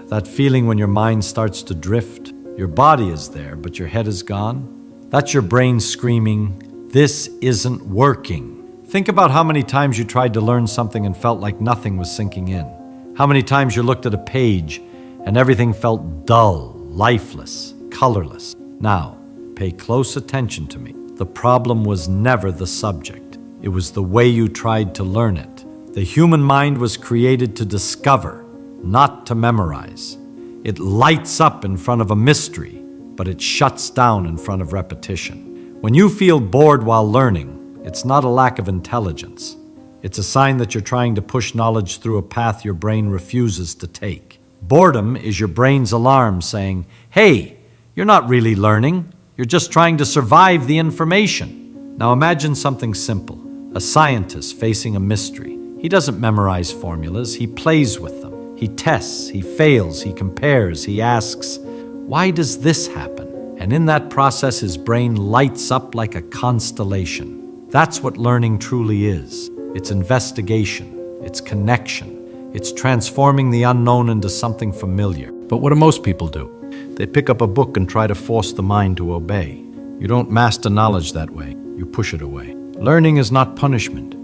That feeling when your mind starts to drift, your body is there, but your head is gone. That's your brain screaming, "This isn't working." Think about how many times you tried to learn something and felt like nothing was sinking in. How many times you looked at a page and everything felt dull, lifeless, colorless. Now, pay close attention to me. The problem was never the subject. It was the way you tried to learn it. The human mind was created to discover, not to memorize. It lights up in front of a mystery, but it shuts down in front of repetition. When you feel bored while learning, It's not a lack of intelligence. It's a sign that you're trying to push knowledge through a path your brain refuses to take. Boredom is your brain's alarm saying, "Hey, you're not really learning. You're just trying to survive the information." Now imagine something simple. A scientist facing a mystery. He doesn't memorize formulas. He plays with them. He tests, he fails, he compares, he asks, "Why does this happen?" And in that process, his brain lights up like a constellation. That's what learning truly is. It's investigation. It's connection. It's transforming the unknown into something familiar. But what do most people do? They pick up a book and try to force the mind to obey. You don't master knowledge that way. You push it away. Learning is not punishment.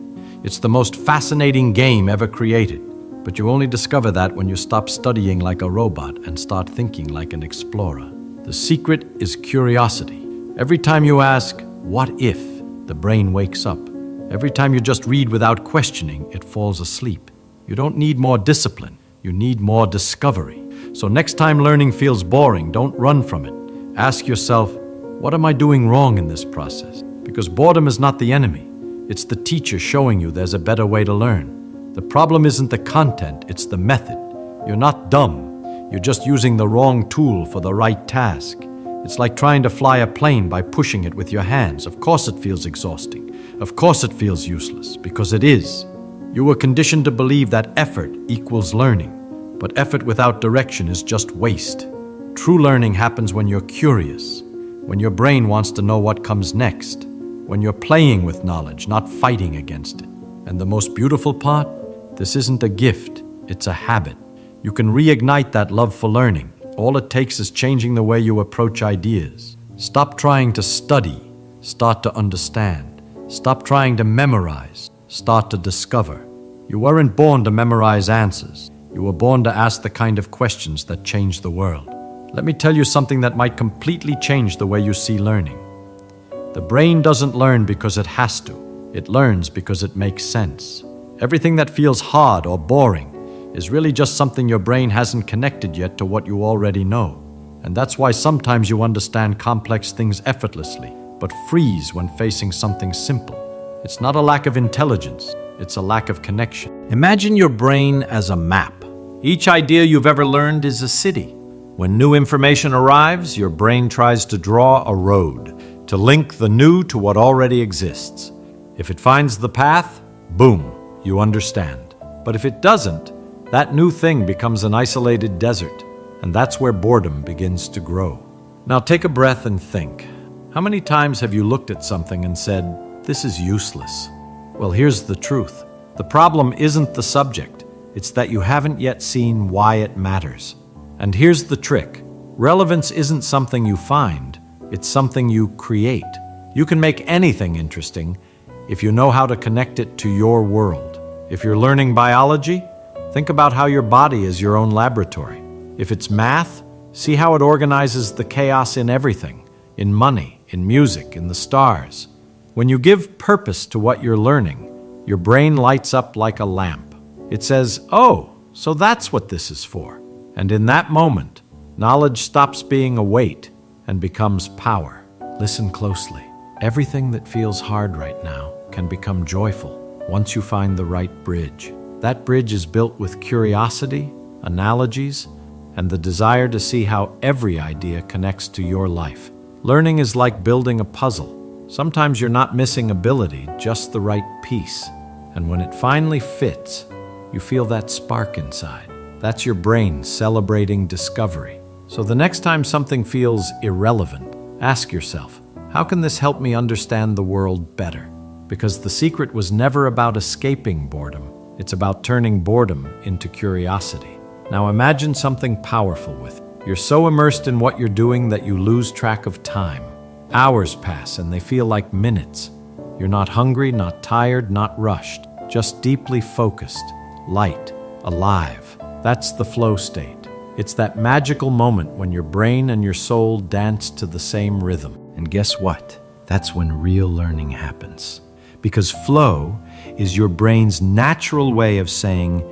It's the most fascinating game ever created. But you only discover that when you stop studying like a robot and start thinking like an explorer. The secret is curiosity. Every time you ask, "What if?" the brain wakes up. Every time you just read without questioning, it falls asleep. You don't need more discipline. You need more discovery. So next time learning feels boring, don't run from it. Ask yourself, what am I doing wrong in this process? Because boredom is not the enemy. It's the teacher showing you there's a better way to learn. The problem isn't the content, it's the method. You're not dumb. You're just using the wrong tool for the right task. It's like trying to fly a plane by pushing it with your hands. Of course it feels exhausting. Of course it feels useless, because it is. You were conditioned to believe that effort equals learning, but effort without direction is just waste. True learning happens when you're curious, when your brain wants to know what comes next, when you're playing with knowledge, not fighting against it. And the most beautiful part? This isn't a gift, it's a habit. You can reignite that love for learning. All it takes is changing the way you approach ideas. Stop trying to study, start to understand. Stop trying to memorize, start to discover. You weren't born to memorize answers. You were born to ask the kind of questions that change the world. Let me tell you something that might completely change the way you see learning. The brain doesn't learn because it has to. It learns because it makes sense. Everything that feels hard or boring is really just something your brain hasn't connected yet to what you already know. And that's why sometimes you understand complex things effortlessly, but freeze when facing something simple. It's not a lack of intelligence, it's a lack of connection. Imagine your brain as a map. Each idea you've ever learned is a city. When new information arrives, your brain tries to draw a road, to link the new to what already exists. If it finds the path, boom, you understand. But if it doesn't, that new thing becomes an isolated desert, and that's where boredom begins to grow. Now take a breath and think. How many times have you looked at something and said, "This is useless"? Well, here's the truth. The problem isn't the subject. It's that you haven't yet seen why it matters. And here's the trick. Relevance isn't something you find. It's something you create. You can make anything interesting if you know how to connect it to your world. If you're learning biology, think about how your body is your own laboratory. If it's math, see how it organizes the chaos in everything, in money, in music, in the stars. When you give purpose to what you're learning, your brain lights up like a lamp. It says, "Oh, so that's what this is for." And in that moment, knowledge stops being a weight and becomes power. Listen closely. Everything that feels hard right now can become joyful once you find the right bridge. That bridge is built with curiosity, analogies, and the desire to see how every idea connects to your life. Learning is like building a puzzle. Sometimes you're not missing ability, just the right piece. And when it finally fits, you feel that spark inside. That's your brain celebrating discovery. So the next time something feels irrelevant, ask yourself, how can this help me understand the world better? Because the secret was never about escaping boredom. It's about turning boredom into curiosity. Now imagine something powerful with it. You're so immersed in what you're doing that you lose track of time. Hours pass and they feel like minutes. You're not hungry, not tired, not rushed, just deeply focused, light, alive. That's the flow state. It's that magical moment when your brain and your soul dance to the same rhythm. And guess what? That's when real learning happens. Because flow is your brain's natural way of saying,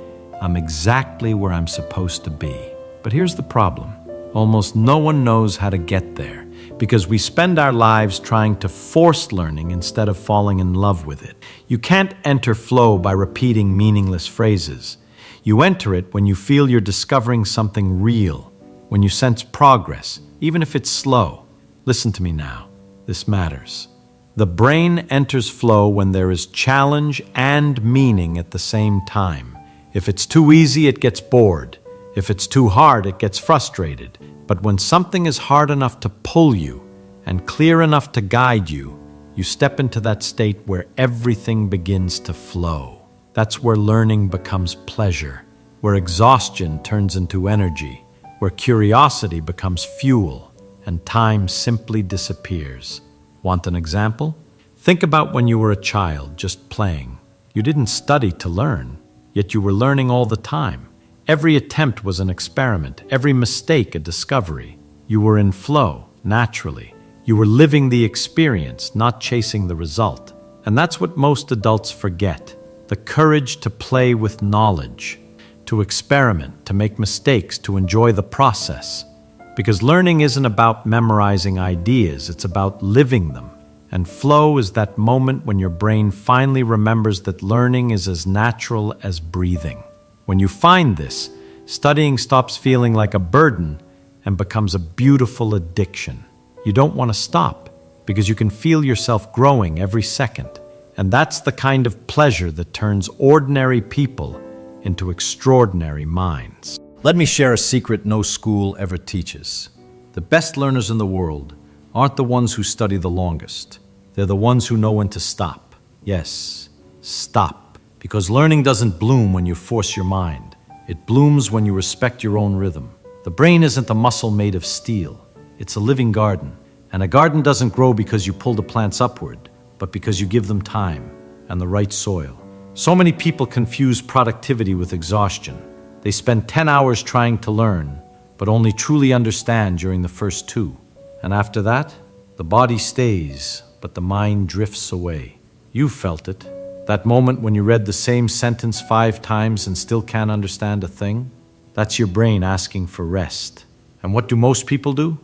"I'm exactly where I'm supposed to be." But here's the problem. Almost no one knows how to get there because we spend our lives trying to force learning instead of falling in love with it. You can't enter flow by repeating meaningless phrases. You enter it when you feel you're discovering something real, when you sense progress, even if it's slow. Listen to me now. This matters. The brain enters flow when there is challenge and meaning at the same time. If it's too easy, it gets bored. If it's too hard, it gets frustrated. But when something is hard enough to pull you and clear enough to guide you, you step into that state where everything begins to flow. That's where learning becomes pleasure, where exhaustion turns into energy, where curiosity becomes fuel, and time simply disappears. Want an example? Think about when you were a child, just playing. You didn't study to learn, yet you were learning all the time. Every attempt was an experiment, every mistake a discovery. You were in flow, naturally. You were living the experience, not chasing the result. And that's what most adults forget: the courage to play with knowledge, to experiment, to make mistakes, to enjoy the process. Because learning isn't about memorizing ideas, it's about living them. And flow is that moment when your brain finally remembers that learning is as natural as breathing. When you find this, studying stops feeling like a burden and becomes a beautiful addiction. You don't want to stop because you can feel yourself growing every second. And that's the kind of pleasure that turns ordinary people into extraordinary minds. Let me share a secret no school ever teaches. The best learners in the world aren't the ones who study the longest. They're the ones who know when to stop. Yes, stop. Because learning doesn't bloom when you force your mind. It blooms when you respect your own rhythm. The brain isn't a muscle made of steel. It's a living garden. And a garden doesn't grow because you pull the plants upward, but because you give them time and the right soil. So many people confuse productivity with exhaustion. They spend 10 hours trying to learn, but only truly understand during the first 2. And after that, the body stays, but the mind drifts away. You felt it. That moment when you read the same sentence 5 times and still can't understand a thing? That's your brain asking for rest. And what do most people do?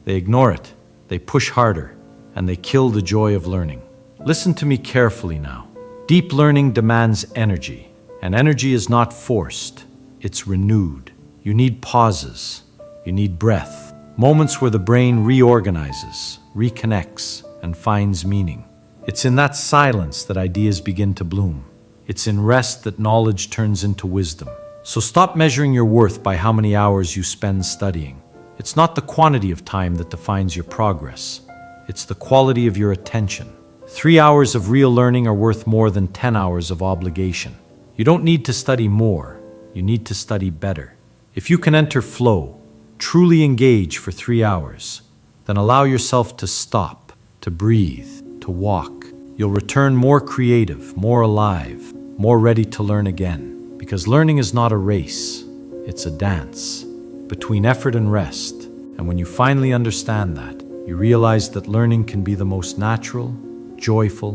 They ignore it, they push harder, and they kill the joy of learning. Listen to me carefully now. Deep learning demands energy, and energy is not forced, it's renewed. You need pauses, you need breath, moments where the brain reorganizes, reconnects, and finds meaning. It's in that silence that ideas begin to bloom. It's in rest that knowledge turns into wisdom. So stop measuring your worth by how many hours you spend studying. It's not the quantity of time that defines your progress. It's the quality of your attention. 3 hours of real learning are worth more than 10 hours of obligation. You don't need to study more. You need to study better. If you can enter flow, truly engage for 3 hours, then allow yourself to stop, to breathe, to walk. You'll return more creative, more alive, more ready to learn again. Because learning is not a race, it's a dance between effort and rest. And when you finally understand that, you realize that learning can be the most natural, joyful,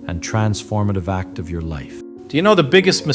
and transformative act of your life. Do you know the biggest mistake